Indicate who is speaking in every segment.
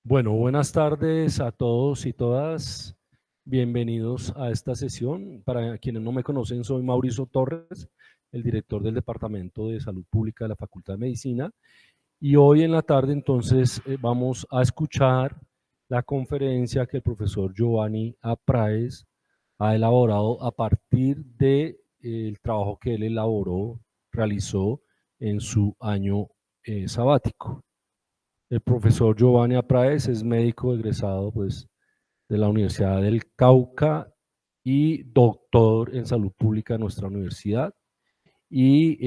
Speaker 1: Bueno, buenas tardes a todos y todas. Bienvenidos a esta sesión. Para quienes no me conocen, soy Mauricio Torres, el director del Departamento de Salud Pública de la Facultad de Medicina. Y hoy en la tarde, entonces, vamos a escuchar la conferencia que el profesor Giovanni Apráez ha elaborado a partir de, el trabajo que él realizó en su año sabático. El profesor Giovanni Apráez es médico egresado pues, de la Universidad del Cauca y doctor en salud pública de nuestra universidad y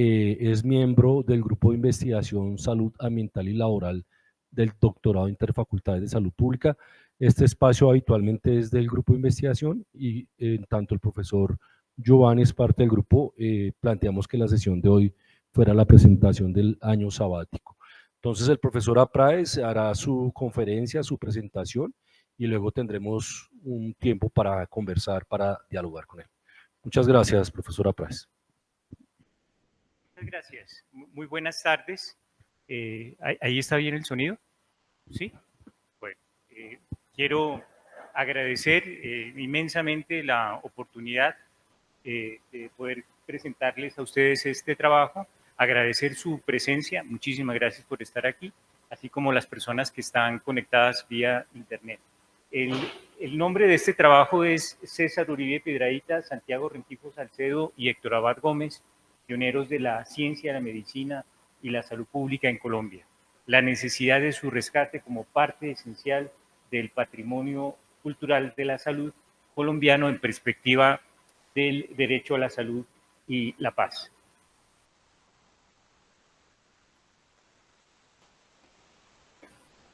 Speaker 1: es miembro del grupo de investigación salud ambiental y laboral del doctorado interfacultades de salud pública. Este espacio habitualmente es del grupo de investigación y tanto el profesor Giovanni es parte del grupo. Planteamos que la sesión de hoy fuera la presentación del año sabático. Entonces el profesor Apráez hará su conferencia, su presentación y luego tendremos un tiempo para conversar, para dialogar con él. Muchas gracias, profesor Apráez.
Speaker 2: Muchas gracias. Muy buenas tardes. ¿Ahí está bien el sonido? ¿Sí? Bueno, quiero agradecer inmensamente la oportunidad de poder presentarles a ustedes este trabajo, agradecer su presencia, muchísimas gracias por estar aquí, así como las personas que están conectadas vía internet. El nombre de este trabajo es César Uribe Piedrahita, Santiago Rengifo Salcedo y Héctor Abad Gómez, pioneros de la ciencia, la medicina y la salud pública en Colombia. La necesidad de su rescate como parte esencial del patrimonio cultural de la salud colombiano en perspectiva del derecho a la salud y la paz.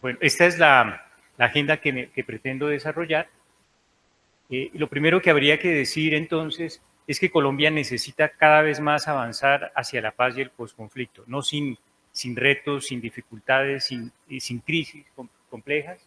Speaker 2: Bueno, esta es la agenda que pretendo desarrollar. Lo primero que habría que decir entonces es que Colombia necesita cada vez más avanzar hacia la paz y el posconflicto, no sin retos, sin dificultades, sin crisis complejas,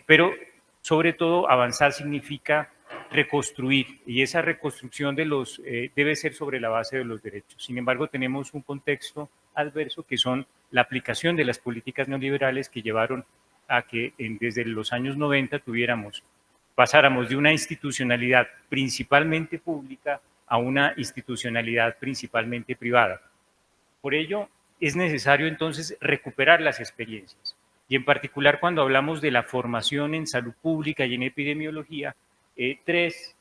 Speaker 2: pero sobre todo avanzar significa reconstruir, y esa reconstrucción debe ser sobre la base de los derechos. Sin embargo, tenemos un contexto adverso que son la aplicación de las políticas neoliberales que llevaron a que desde los años 90 pasáramos de una institucionalidad principalmente pública a una institucionalidad principalmente privada. Por ello, es necesario entonces recuperar las experiencias. Y en particular cuando hablamos de la formación en salud pública y en epidemiología, tres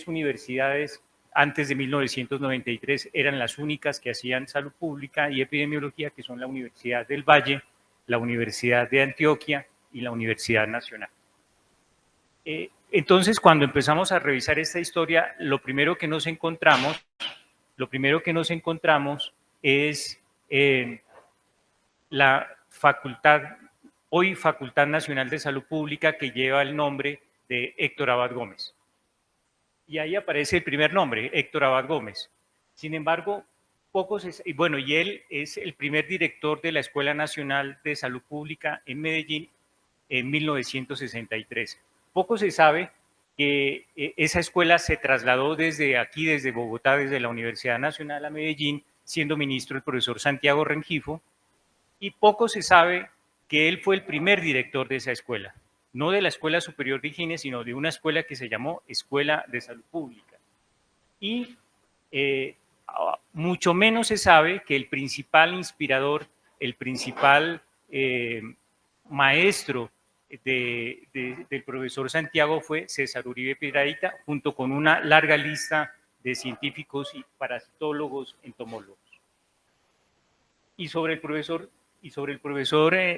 Speaker 2: universidades antes de 1993 eran las únicas que hacían salud pública y epidemiología, que son la Universidad del Valle, la Universidad de Antioquia y la Universidad Nacional. Entonces, cuando empezamos a revisar esta historia, lo primero que nos encontramos es la facultad, hoy Facultad Nacional de Salud Pública, que lleva el nombre de Héctor Abad Gómez. Y ahí aparece el primer nombre, Héctor Abad Gómez. Sin embargo, y él es el primer director de la Escuela Nacional de Salud Pública en Medellín en 1963. Poco se sabe que esa escuela se trasladó desde aquí, desde Bogotá, desde la Universidad Nacional a Medellín, siendo ministro el profesor Santiago Rengifo, y poco se sabe que él fue el primer director de esa escuela, no de la Escuela Superior de Higiene, sino de una escuela que se llamó Escuela de Salud Pública. Y mucho menos se sabe que el principal inspirador, el principal maestro del profesor Santiago fue César Uribe Piedrahita, junto con una larga lista de científicos y parasitólogos, entomólogos. Y sobre el profesor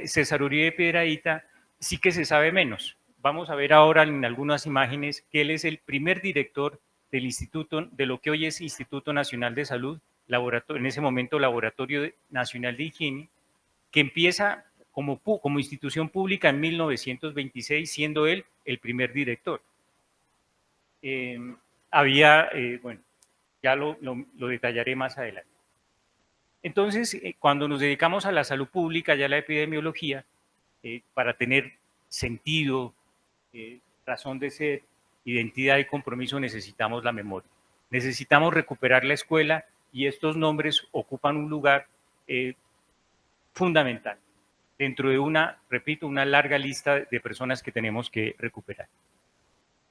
Speaker 2: César Uribe Piedrahita sí que se sabe menos. Vamos a ver ahora en algunas imágenes que él es el primer director del instituto, de lo que hoy es Instituto Nacional de Salud, en ese momento Laboratorio Nacional de Higiene, que empieza como institución pública en 1926, siendo él el primer director. Bueno, ya lo detallaré más adelante. Entonces, cuando nos dedicamos a la salud pública y a la epidemiología, para tener sentido, razón de ser, identidad y compromiso, necesitamos la memoria. Necesitamos recuperar la escuela y estos nombres ocupan un lugar fundamental. dentro de una, repito, una larga lista de personas que tenemos que recuperar.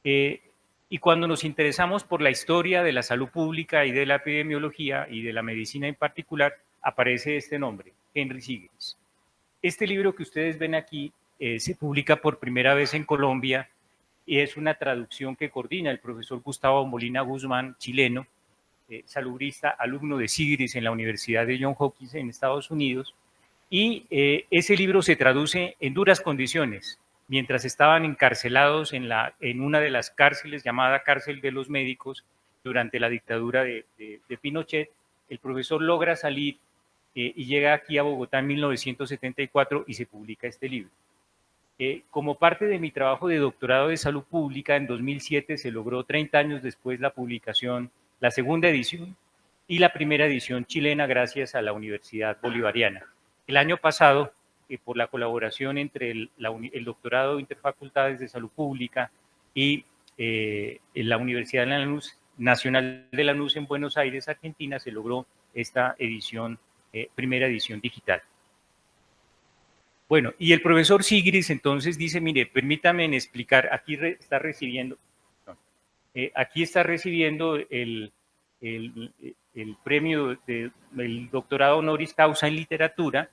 Speaker 2: Y cuando nos interesamos por la historia de la salud pública y de la epidemiología y de la medicina en particular, aparece este nombre, Henry Sigris. Este libro que ustedes ven aquí se publica por primera vez en Colombia y es una traducción que coordina el profesor Gustavo Molina Guzmán, chileno, salubrista, alumno de Sigris en la Universidad de Johns Hopkins en Estados Unidos. Y ese libro se traduce en duras condiciones. Mientras estaban encarcelados en una de las cárceles llamada Cárcel de los Médicos durante la dictadura de Pinochet, el profesor logra salir y llega aquí a Bogotá en 1974 y se publica este libro. Como parte de mi trabajo de doctorado de salud pública, en 2007 se logró 30 años después la publicación, la segunda edición y la primera edición chilena gracias a la Universidad Bolivariana. El año pasado, por la colaboración entre el doctorado de Interfacultades de Salud Pública y la Universidad de Lanús, Nacional de Lanús en Buenos Aires, Argentina, se logró esta edición, primera edición digital. Bueno, y el profesor Sigris entonces dice, mire, permítame explicar, aquí está recibiendo el premio del doctorado honoris causa en literatura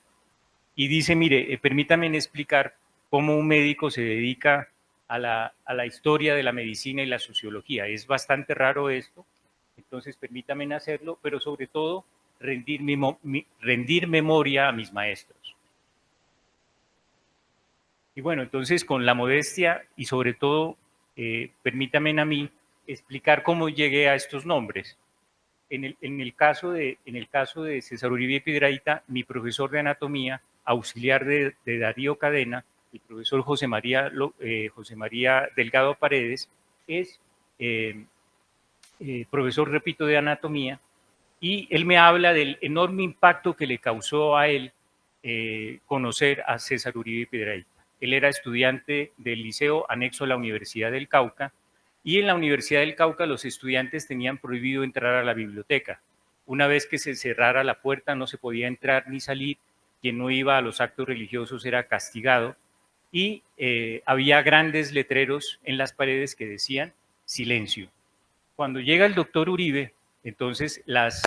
Speaker 2: y dice, mire, permítame explicar cómo un médico se dedica a la historia de la medicina y la sociología. Es bastante raro esto, entonces permítame hacerlo, pero sobre todo rendir memoria a mis maestros. Y bueno, entonces con la modestia y sobre todo, permítame a mí explicar cómo llegué a estos nombres. En el caso de César Uribe Piedrahita, mi profesor de anatomía, auxiliar de Darío Cadena, el profesor José María Delgado Paredes, es profesor, repito, de anatomía, y él me habla del enorme impacto que le causó a él conocer a César Uribe Piedrahita. Él era estudiante del liceo anexo a la Universidad del Cauca, y en la Universidad del Cauca los estudiantes tenían prohibido entrar a la biblioteca. Una vez que se cerrara la puerta no se podía entrar ni salir, quien no iba a los actos religiosos era castigado, y había grandes letreros en las paredes que decían silencio. Cuando llega el doctor Uribe, entonces las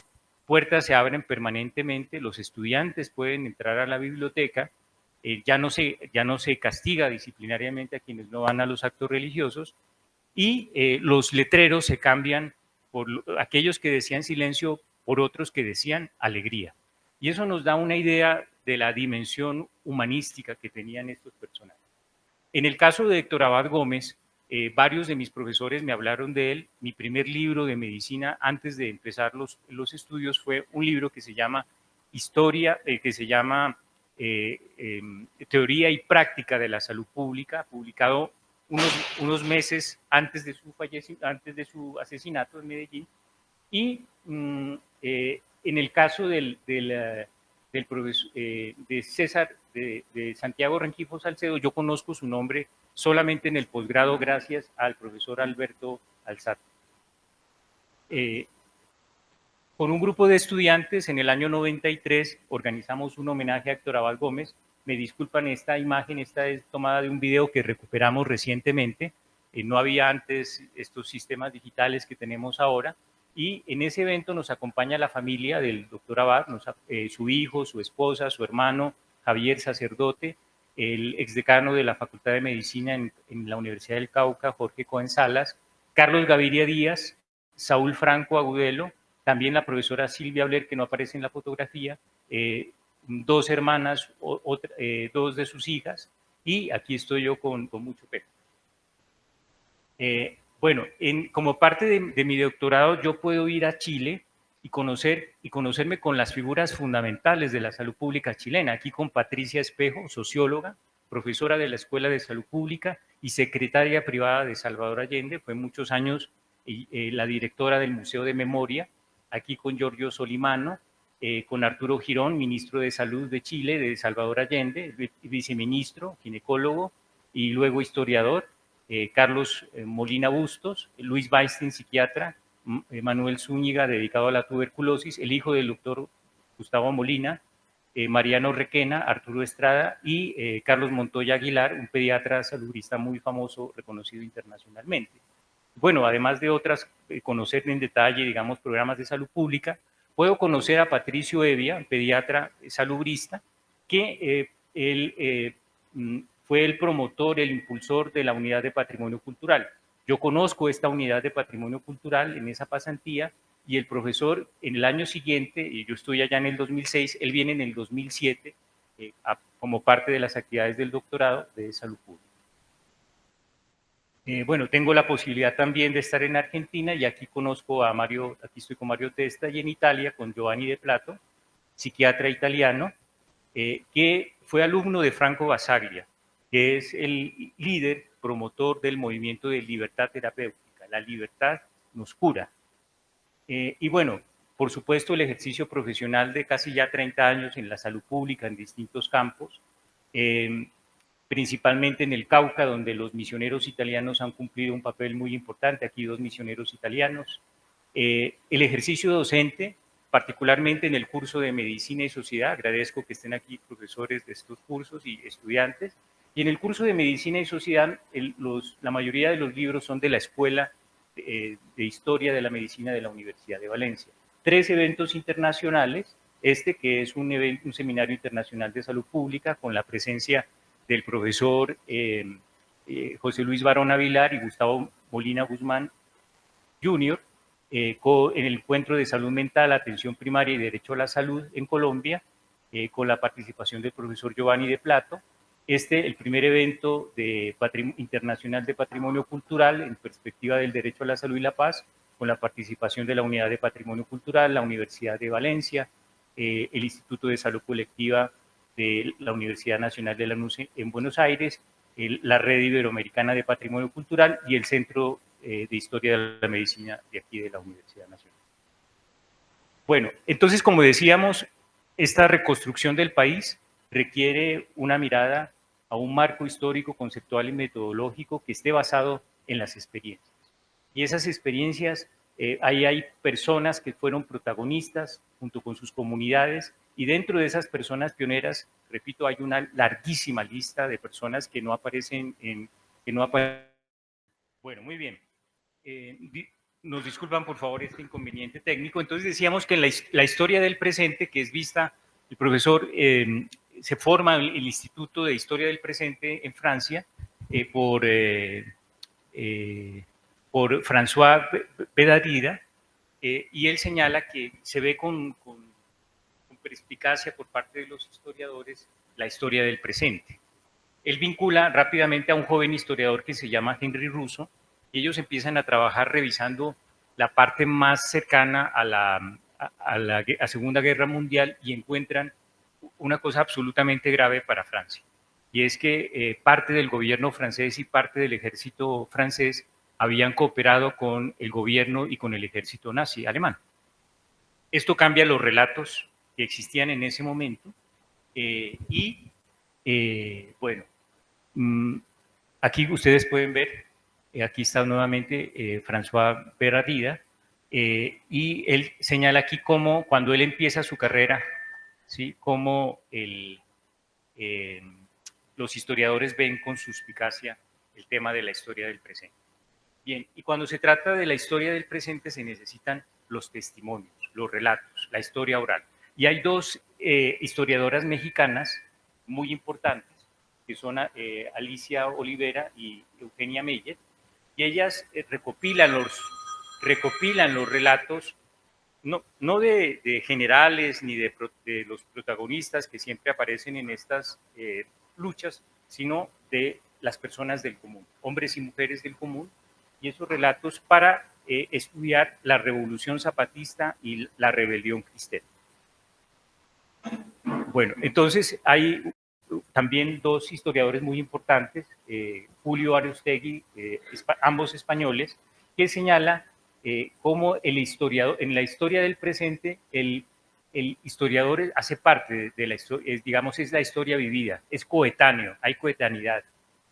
Speaker 2: puertas se abren permanentemente, los estudiantes pueden entrar a la biblioteca, ya no se castiga disciplinariamente a quienes no van a los actos religiosos, y los letreros se cambian por aquellos que decían silencio por otros que decían alegría. Y eso nos da una idea de la dimensión humanística que tenían estos personajes. En el caso de Héctor Abad Gómez, varios de mis profesores me hablaron de él. Mi primer libro de medicina antes de empezar los estudios fue un libro que se llama Teoría y Práctica de la Salud Pública, publicado unos meses antes de su asesinato en Medellín. Y en el caso del profesor, de César, de Santiago Rengifo Salcedo, yo conozco su nombre solamente en el posgrado gracias al profesor Alberto Alzate. Con un grupo de estudiantes en el año 93 organizamos un homenaje a Héctor Abad Gómez. Me disculpan, esta imagen, esta es tomada de un video que recuperamos recientemente. No había antes estos sistemas digitales que tenemos ahora. Y en ese evento nos acompaña la familia del doctor Abad, su hijo, su esposa, su hermano, Javier, sacerdote, el exdecano de la Facultad de Medicina en la Universidad del Cauca, Jorge Cohen Salas, Carlos Gaviria Díaz, Saúl Franco Agudelo, también la profesora Silvia Bler, que no aparece en la fotografía, dos hermanas, dos de sus hijas, y aquí estoy yo con mucho pena. Bueno, como parte de mi doctorado, yo puedo ir a Chile y conocerme con las figuras fundamentales de la salud pública chilena. Aquí con Patricia Espejo, socióloga, profesora de la Escuela de Salud Pública y secretaria privada de Salvador Allende. Fue muchos años la directora del Museo de Memoria. Aquí con Giorgio Solimano, con Arturo Girón, ministro de Salud de Chile, de Salvador Allende, viceministro, ginecólogo y luego historiador. Carlos Molina Bustos, Luis Weinstein, psiquiatra, Manuel Zúñiga, dedicado a la tuberculosis, el hijo del doctor Gustavo Molina, Mariano Requena, Arturo Estrada y Carlos Montoya Aguilar, un pediatra salubrista muy famoso, reconocido internacionalmente. Bueno, además de otras, conocer en detalle, digamos, programas de salud pública, puedo conocer a Patricio Evia, pediatra salubrista, que él fue el promotor, el impulsor de la unidad de patrimonio cultural. Yo conozco esta unidad de patrimonio cultural en esa pasantía y el profesor en el año siguiente, y yo estoy allá en el 2006, él viene en el 2007 como parte de las actividades del doctorado de salud pública. Bueno, tengo la posibilidad también de estar en Argentina y aquí conozco a Mario, aquí estoy con Mario Testa, y en Italia con Giovanni De Plato, psiquiatra italiano, que fue alumno de Franco Basaglia, que es el líder promotor del movimiento de libertad terapéutica. La libertad nos cura. Y bueno, por supuesto, el ejercicio profesional de casi ya 30 años en la salud pública en distintos campos, principalmente en el Cauca, donde los misioneros italianos han cumplido un papel muy importante, aquí 2 misioneros italianos. El ejercicio docente, particularmente en el curso de Medicina y Sociedad, agradezco que estén aquí profesores de estos cursos y estudiantes, y en el curso de Medicina y Sociedad, la mayoría de los libros son de la Escuela de Historia de la Medicina de la Universidad de Valencia. 3 eventos internacionales, que es un seminario internacional de salud pública con la presencia del profesor José Luis Barona Vilar y Gustavo Molina Guzmán Jr., en el encuentro de salud mental, atención primaria y derecho a la salud en Colombia, con la participación del profesor Giovanni De Plato. El primer evento internacional de patrimonio cultural en perspectiva del derecho a la salud y la paz, con la participación de la Unidad de Patrimonio Cultural, la Universidad de Valencia, el Instituto de Salud Colectiva de la Universidad Nacional de la UNUCE en Buenos Aires, la Red Iberoamericana de Patrimonio Cultural y el Centro de Historia de la Medicina de aquí de la Universidad Nacional. Bueno, entonces, como decíamos, esta reconstrucción del país requiere una mirada a un marco histórico, conceptual y metodológico que esté basado en las experiencias. Y esas experiencias, ahí hay personas que fueron protagonistas junto con sus comunidades, y dentro de esas personas pioneras, repito, hay una larguísima lista de personas que no aparecen Bueno, muy bien. Nos disculpan por favor este inconveniente técnico. Entonces decíamos que la historia del presente, que es vista, el profesor se forma en el Instituto de Historia del Presente en Francia por François Bedadida, y él señala que se ve con perspicacia por parte de los historiadores la historia del presente. Él vincula rápidamente a un joven historiador que se llama Henry Russo, y ellos empiezan a trabajar revisando la parte más cercana a la Segunda Guerra Mundial y encuentran una cosa absolutamente grave para Francia. Y es que parte del gobierno francés y parte del ejército francés habían cooperado con el gobierno y con el ejército nazi alemán. Esto cambia los relatos que existían en ese momento bueno, aquí ustedes pueden ver, aquí está nuevamente François Bedadida, y él señala aquí cómo cuando él empieza su carrera, ¿sí? Cómo los historiadores ven con suspicacia el tema de la historia del presente. Bien, y cuando se trata de la historia del presente se necesitan los testimonios, los relatos, la historia oral. Y hay 2 historiadoras mexicanas muy importantes, que son Alicia Olivera y Eugenia Meyer, y ellas recopilan los relatos, no de generales ni de los protagonistas que siempre aparecen en estas luchas, sino de las personas del común, hombres y mujeres del común, y esos relatos para estudiar la revolución zapatista y la rebelión cristera. Bueno, entonces hay también 2 historiadores muy importantes, Julio Aristegui, ambos españoles, que señala cómo en la historia del presente, el historiador hace parte de la historia, digamos, es la historia vivida, es coetáneo, hay coetaneidad.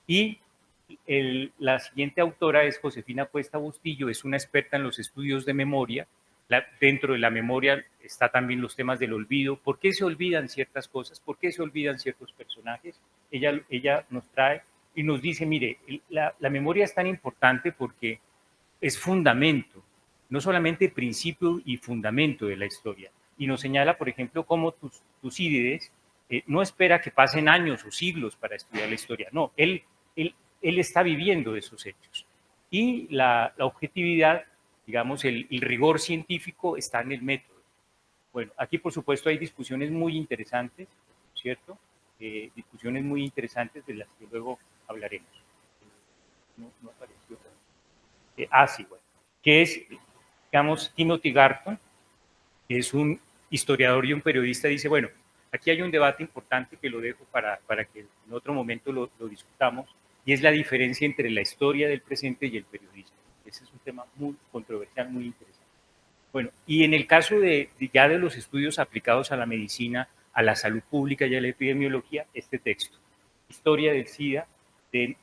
Speaker 2: Y la siguiente autora es Josefina Cuesta Bustillo, es una experta en los estudios de memoria, Dentro de la memoria está también los temas del olvido. ¿Por qué se olvidan ciertas cosas? ¿Por qué se olvidan ciertos personajes? Ella nos trae y nos dice, mire, la memoria es tan importante porque es fundamento, no solamente principio y fundamento de la historia. Y nos señala, por ejemplo, cómo Tucídides no espera que pasen años o siglos para estudiar la historia. No, él está viviendo esos hechos. Y la objetividad, digamos, el rigor científico está en el método. Bueno, aquí por supuesto hay discusiones muy interesantes, ¿cierto? Discusiones muy interesantes de las que luego hablaremos. No apareció. Sí, bueno, que es, digamos, Timothy Garton, que es un historiador y un periodista, dice, bueno, aquí hay un debate importante que lo dejo para que en otro momento lo discutamos, y es la diferencia entre la historia del presente y el periodismo. Ese es un tema muy controversial, muy interesante. Bueno, y en el caso ya de los estudios aplicados a la medicina, a la salud pública y a la epidemiología, este texto, Historia del SIDA, del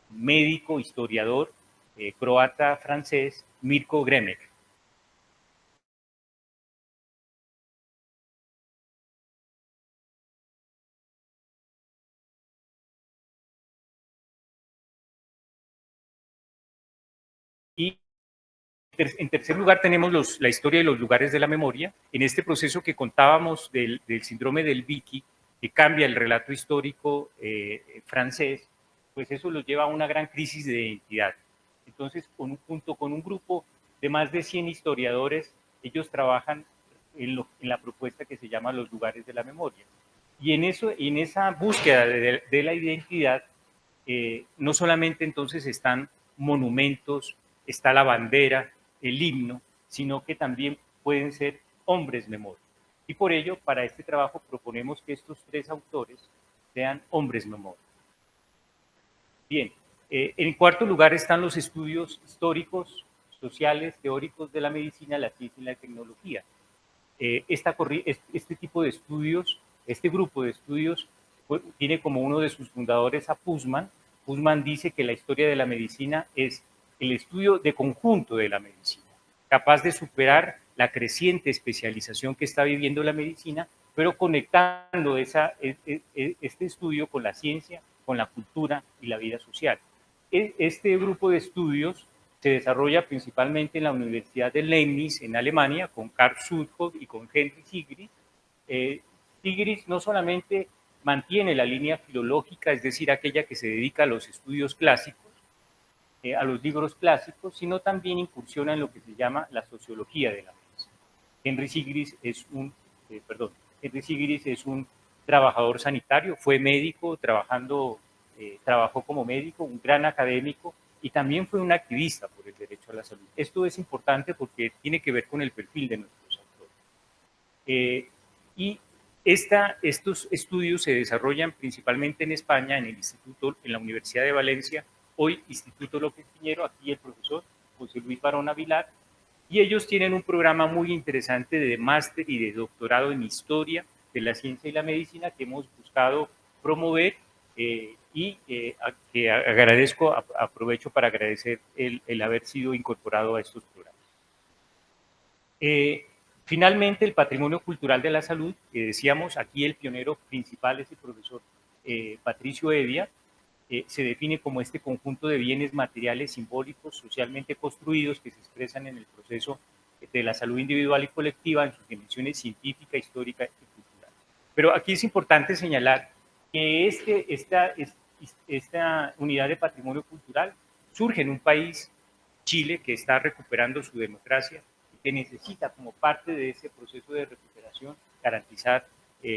Speaker 2: médico, historiador, croata-francés, Mirko Gremek. Y en tercer lugar tenemos la historia de los lugares de la memoria. En este proceso que contábamos del síndrome del Vicky, que cambia el relato histórico francés, pues eso los lleva a una gran crisis de identidad. Entonces, junto con un grupo de más de 100 historiadores, ellos trabajan en la propuesta que se llama los lugares de la memoria. Y en esa búsqueda de la identidad, no solamente entonces están monumentos, está la bandera, el himno, sino que también pueden ser hombres memoria. Y por ello, para este trabajo proponemos que estos tres autores sean hombres memoria. Bien, en cuarto lugar están los estudios históricos, sociales, teóricos de la medicina, la ciencia y la tecnología. Este tipo de estudios, este grupo de estudios tiene como uno de sus fundadores a Pussman. Pussman dice que la historia de la medicina es el estudio de conjunto de la medicina, capaz de superar la creciente especialización que está viviendo la medicina, pero conectando este estudio con la ciencia, con la cultura y la vida social. Este grupo de estudios se desarrolla principalmente en la Universidad de Leibniz, en Alemania, con Karl Sudhoff y con Henry Sigris. Sigris no solamente mantiene la línea filológica, es decir, aquella que se dedica a los estudios clásicos, a los libros clásicos, sino también incursiona en lo que se llama la sociología de la medicina. Henry Sigris es un trabajador sanitario, fue médico, trabajó como médico, un gran académico, y también fue un activista por el derecho a la salud. Esto es importante porque tiene que ver con el perfil de nuestros autores. Y estos estudios se desarrollan principalmente en España, en la Universidad de Valencia, hoy Instituto López Piñero, aquí el profesor José Luis Barona Vilar, y ellos tienen un programa muy interesante de máster y de doctorado en historia de la ciencia y la medicina que hemos buscado promover que aprovecho para agradecer el haber sido incorporado a estos programas. Finalmente, el patrimonio cultural de la salud, que decíamos, aquí el pionero principal es el profesor Patricio Evia, se define como este conjunto de bienes materiales simbólicos socialmente construidos que se expresan en el proceso de la salud individual y colectiva en sus dimensiones científica, histórica y cultural. Pero aquí es importante señalar que esta unidad de patrimonio cultural surge en un país, Chile, que está recuperando su democracia y que necesita como parte de ese proceso de recuperación garantizar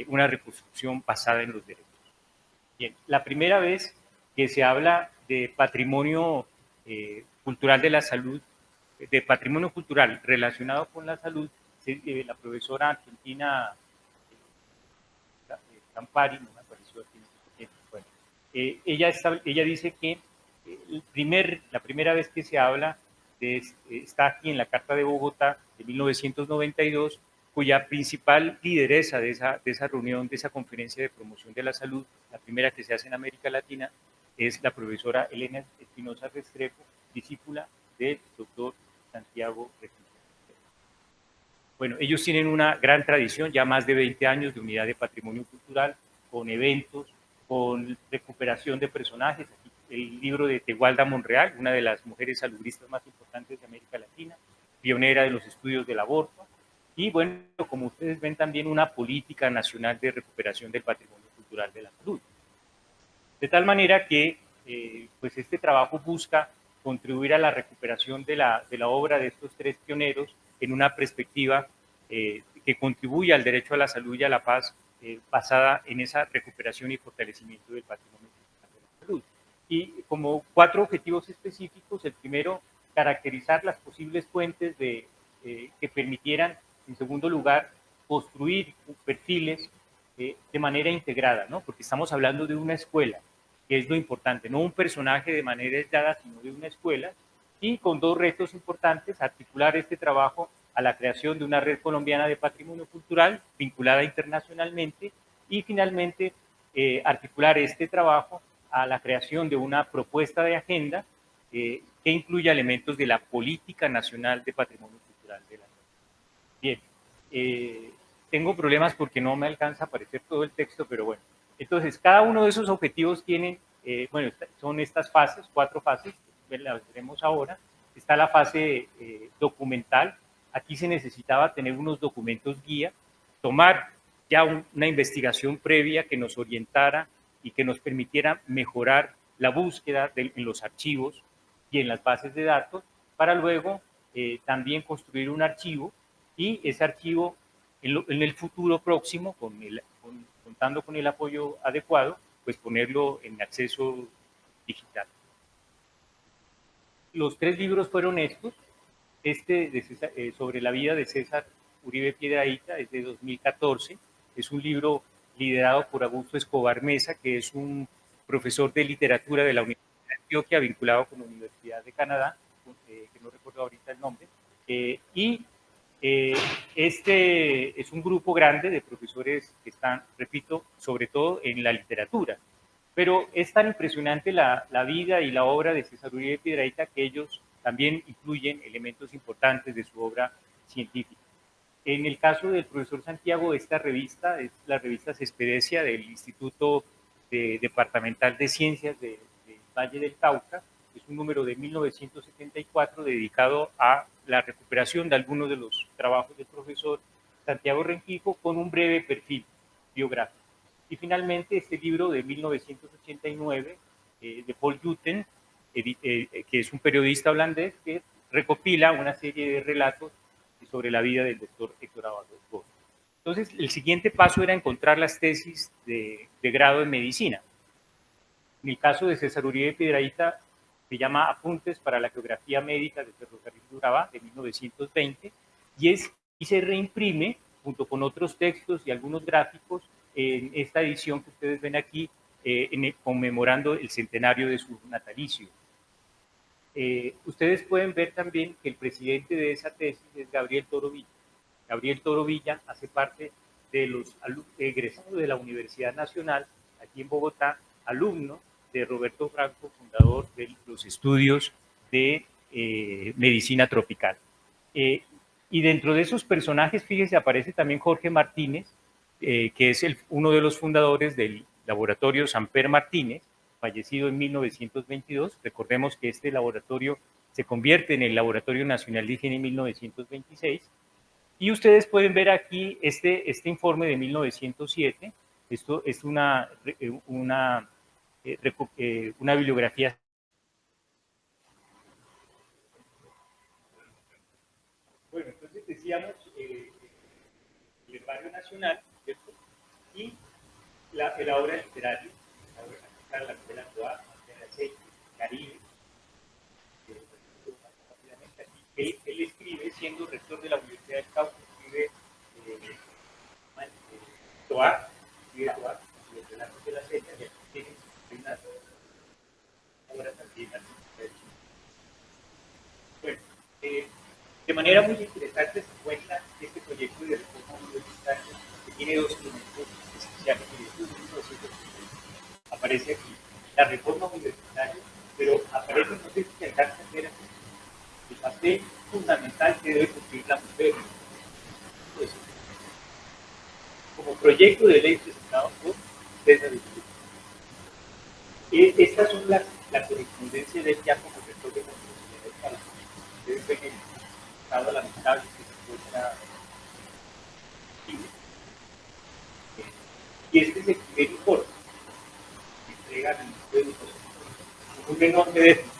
Speaker 2: una reconstrucción basada en los derechos. Bien, la primera vez que se habla de patrimonio cultural de la salud, de patrimonio cultural relacionado con la salud, la profesora argentina Campari, no me apareció aquí, bueno, ella dice que la primera vez que se habla está aquí en la Carta de Bogotá de 1992, cuya principal lideresa de esa reunión, de esa conferencia de promoción de la salud, la primera que se hace en América Latina, es la profesora Elena Espinosa Restrepo, discípula del doctor Santiago Restrepo. Bueno, ellos tienen una gran tradición, ya más de 20 años de unidad de patrimonio cultural, con eventos, con recuperación de personajes. Aquí el libro de Tegualda Monreal, una de las mujeres salubristas más importantes de América Latina, pionera de los estudios del aborto, y bueno, como ustedes ven, también una política nacional de recuperación del patrimonio cultural de la salud. De tal manera que pues este trabajo busca contribuir a la recuperación de la obra de estos tres pioneros en una perspectiva que contribuya al derecho a la salud y a la paz basada en esa recuperación y fortalecimiento del patrimonio cultural de la salud. Y como 4 objetivos específicos, el primero, caracterizar las posibles fuentes que permitieran, en segundo lugar, construir perfiles de manera integrada, ¿no? Porque estamos hablando de una escuela, que es lo importante, no un personaje de manera aislada, sino de una escuela, y con 2 retos importantes: articular este trabajo a la creación de una red colombiana de patrimonio cultural vinculada internacionalmente, y finalmente articular este trabajo a la creación de una propuesta de agenda que incluya elementos de la política nacional de patrimonio cultural de la ciudad. Bien, tengo problemas porque no me alcanza a aparecer todo el texto, pero bueno. Entonces, cada uno de esos objetivos tienen, bueno, son estas fases, 4 fases, las veremos ahora. Está la fase documental. Aquí se necesitaba tener unos documentos guía, tomar ya una investigación previa que nos orientara y que nos permitiera mejorar la búsqueda en los archivos y en las bases de datos, para luego también construir un archivo, y ese archivo en el futuro próximo, contando con el apoyo adecuado, pues ponerlo en acceso digital. Los 3 libros fueron estos. Este de César, sobre la vida de César Uribe Piedrahita es de 2014. Es un libro liderado por Augusto Escobar Mesa, que es un profesor de literatura de la Universidad de Antioquia, vinculado con la Universidad de Canadá, que no recuerdo ahorita el nombre, y este es un grupo grande de profesores que están, repito, sobre todo en la literatura. Pero es tan impresionante la vida y la obra de César Uribe Piedrahita que ellos también incluyen elementos importantes de su obra científica. En el caso del profesor Santiago, esta revista es la revista Cespedecia del Instituto Departamental de Ciencias del Valle del Cauca. Es un número de 1974 dedicado a la recuperación de algunos de los trabajos del profesor Santiago Rengifo, con un breve perfil biográfico. Y finalmente este libro de 1989 de Paul Jutten, que es un periodista holandés, que recopila una serie de relatos sobre la vida del doctor Héctor Avalos Gómez. Entonces, el siguiente paso era encontrar las tesis de grado en medicina. En el caso de César Uribe Piedrahita, se llama Apuntes para la Geografía Médica de Ferrocarril de Urabá, de 1920, y se reimprime junto con otros textos y algunos gráficos en esta edición que ustedes ven aquí, conmemorando el centenario de su natalicio. Ustedes pueden ver también que el presidente de esa tesis es Gabriel Toro Villa. Gabriel Toro Villa hace parte de los egresados de la Universidad Nacional, aquí en Bogotá, alumno de Roberto Franco, fundador de los estudios de medicina tropical. Y dentro de esos personajes, fíjense, aparece también Jorge Martínez, que es uno de los fundadores del laboratorio Samper Martínez, fallecido en 1922. Recordemos que este laboratorio se convierte en el Laboratorio Nacional de Higiene en 1926. Y ustedes pueden ver aquí este informe de 1907. Esto es una bibliografía. Bueno, entonces decíamos el Herbario Nacional, ¿cierto? Y la obra literaria, la novela Toa, Caribe. Él escribe, siendo rector de la Universidad del Cauca, escribe Toa, los relatos de la serie, y aquí tiene una obra también. Bueno, de manera muy interesante se encuentra este proyecto de reforma universitaria, que tiene 2 elementos esenciales. Aparece aquí la reforma universitaria, pero aparece, no sé si se alcanza a ver aquí, el papel fundamental que debe cumplir la mujer. como proyecto de ley presentado por César Uribe. Estas son la correspondencia de ya como rector de la Universidad de Cali. Ustedes ven el estado lamentable que se encuentra y este es el primer informe que entrega el Ministerio de Educación, un enorme déficit.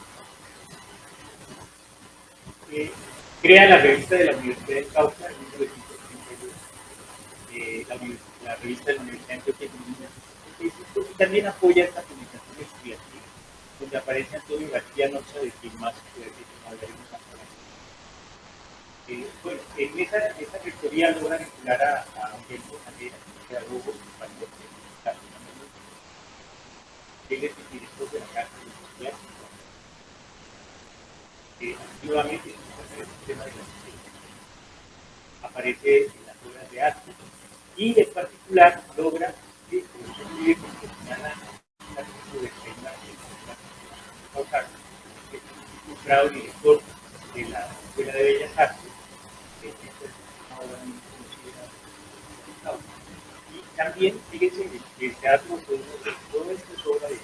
Speaker 2: Crea la revista de la Universidad del Cauca en 1932, la revista de la Universidad de Antioquia y también apoya esta publicación estudiantil, donde aparece Antonio García Nocha, de quien más hablaremos más adelante. Bueno, en esa rectoría logra vincular a Angelito Calera, pedagogo español, él es el director de la Casa de los Estudiantes. Activamente el tema de la ciencia aparece en las obras de arte y en particular logra que el profesor Uribe señala el artículo de Reina que es frustrado director de la Escuela de Bellas Artes, que es una obra muy conocida. Y también, fíjense, el teatro todo esto es obra de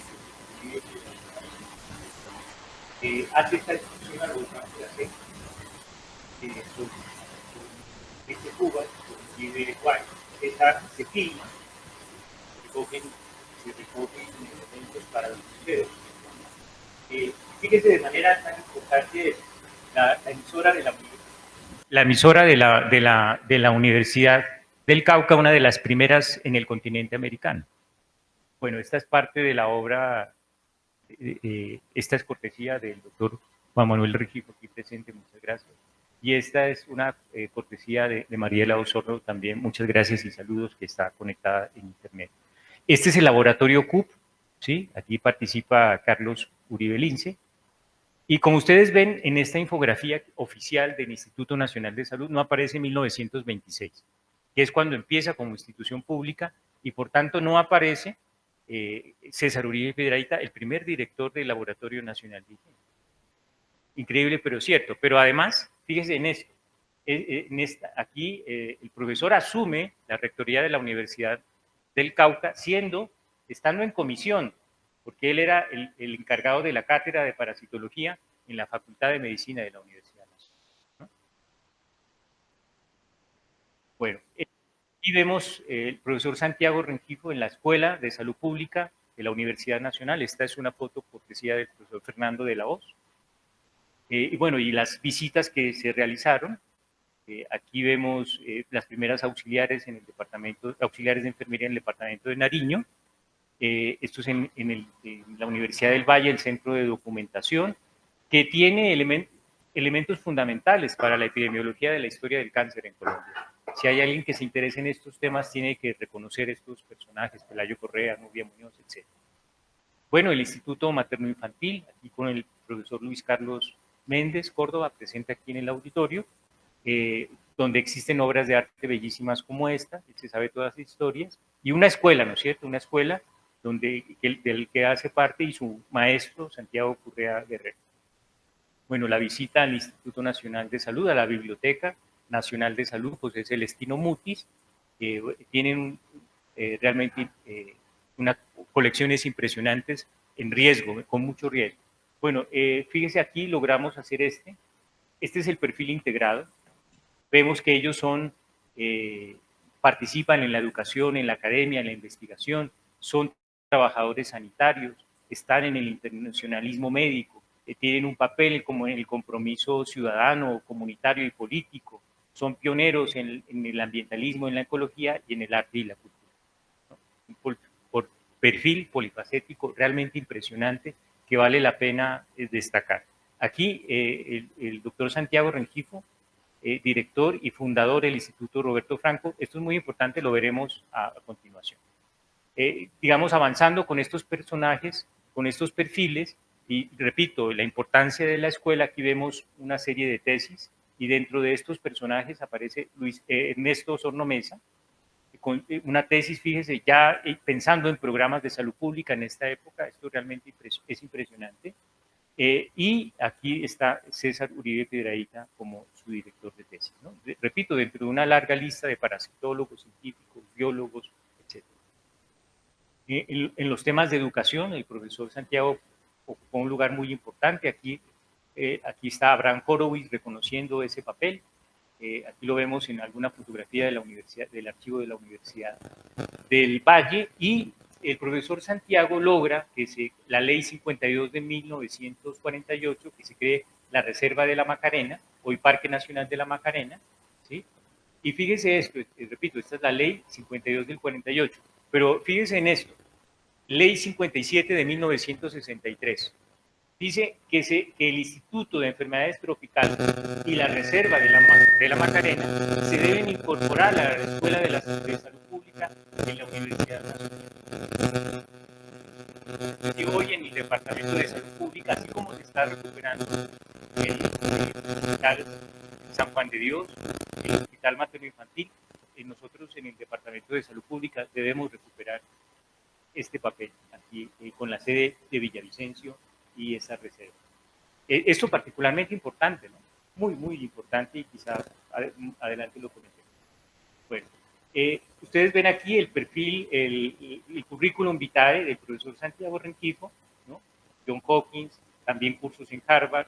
Speaker 2: Uribe. Hace esta discusión a los bancos de la C, este Cuba, y de White, se filma, se recogen elementos para los museos. Fíjense de manera tan importante la emisora de la Universidad del Cauca, una de las primeras en el continente americano. Bueno, esta es parte de la obra. Esta es cortesía del doctor Juan Manuel Rengifo, aquí presente, muchas gracias. Y esta es una cortesía de Mariela Osorno también, muchas gracias y saludos, que está conectada en internet. Este es el laboratorio CUP, ¿sí? Aquí participa Carlos Uribe Lince. Y como ustedes ven en esta infografía oficial del Instituto Nacional de Salud, no aparece 1926, que es cuando empieza como institución pública y por tanto no aparece César Uribe Piedrahita, el primer director del Laboratorio Nacional de Higiene. Increíble, pero cierto. Pero además, fíjese en esto. Aquí el profesor asume la rectoría de la Universidad del Cauca, estando en comisión, porque él era el encargado de la cátedra de parasitología en la Facultad de Medicina de la Universidad Nacional, ¿no? Bueno, y vemos el profesor Santiago Rengifo en la Escuela de Salud Pública de la Universidad Nacional. Esta es una foto cortesía del profesor Fernando de la Hoz. Y bueno, y las visitas que se realizaron. Aquí vemos las primeras auxiliares en el departamento, auxiliares de enfermería en el departamento de Nariño. Esto es en la Universidad del Valle, el centro de documentación, que tiene elementos fundamentales para la epidemiología de la historia del cáncer en Colombia. Si hay alguien que se interese en estos temas, tiene que reconocer estos personajes, Pelayo Correa, Nubia Muñoz, etc. Bueno, el Instituto Materno Infantil, aquí con el profesor Luis Carlos Méndez Córdoba, presente aquí en el auditorio, donde existen obras de arte bellísimas como esta, se sabe todas las historias, y una escuela, ¿no es cierto? Una escuela del que hace parte y su maestro, Santiago Correa Guerrero. Bueno, la visita al Instituto Nacional de Salud, a la Biblioteca Nacional de Salud, pues es el Estino Mutis, tienen realmente unas colecciones impresionantes en riesgo, con mucho riesgo. Bueno, fíjese aquí, logramos hacer este es el perfil integrado. Vemos que ellos participan en la educación, en la academia, en la investigación, son trabajadores sanitarios, están en el internacionalismo médico, tienen un papel como en el compromiso ciudadano, comunitario y político, son pioneros en el ambientalismo, en la ecología y en el arte y la cultura, ¿no? Por perfil polifacético realmente impresionante que vale la pena destacar. Aquí el doctor Santiago Rengifo, director y fundador del Instituto Roberto Franco. Esto es muy importante, lo veremos a continuación. Digamos, avanzando con estos personajes, con estos perfiles, y repito, la importancia de la escuela, aquí vemos una serie de tesis, y dentro de estos personajes aparece Ernesto Osorno Mesa, con una tesis, fíjese, ya pensando en programas de salud pública en esta época, esto realmente es impresionante. Y aquí está César Uribe Piedrahita como su director de tesis, ¿no? Repito, dentro de una larga lista de parasitólogos, científicos, biólogos, etc. En los temas de educación, el profesor Santiago ocupó un lugar muy importante. Aquí está Abraham Horowitz reconociendo ese papel. Aquí lo vemos en alguna fotografía de la universidad, del archivo de la Universidad del Valle, y el profesor Santiago logra que la ley 52 de 1948, que se cree la Reserva de la Macarena, hoy Parque Nacional de la Macarena, ¿sí? Y fíjese esto, repito, esta es la ley 52 del 48, pero fíjese en esto, ley 57 de 1963, dice que el Instituto de Enfermedades Tropicales y la Reserva de la Macarena se deben incorporar a la Escuela de Salud Pública en la Universidad Nacional. Y hoy en el Departamento de Salud Pública, así como se está recuperando el Hospital San Juan de Dios, el Hospital Materno Infantil, nosotros en el Departamento de Salud Pública debemos recuperar este papel aquí con la sede de Villavicencio y esa reserva. Esto particularmente importante, ¿no? Muy, muy importante, y quizás adelante lo comentemos. Bueno, ustedes ven aquí el perfil, el currículum vitae del profesor Santiago Rengifo, ¿no? John Hopkins, también cursos en Harvard,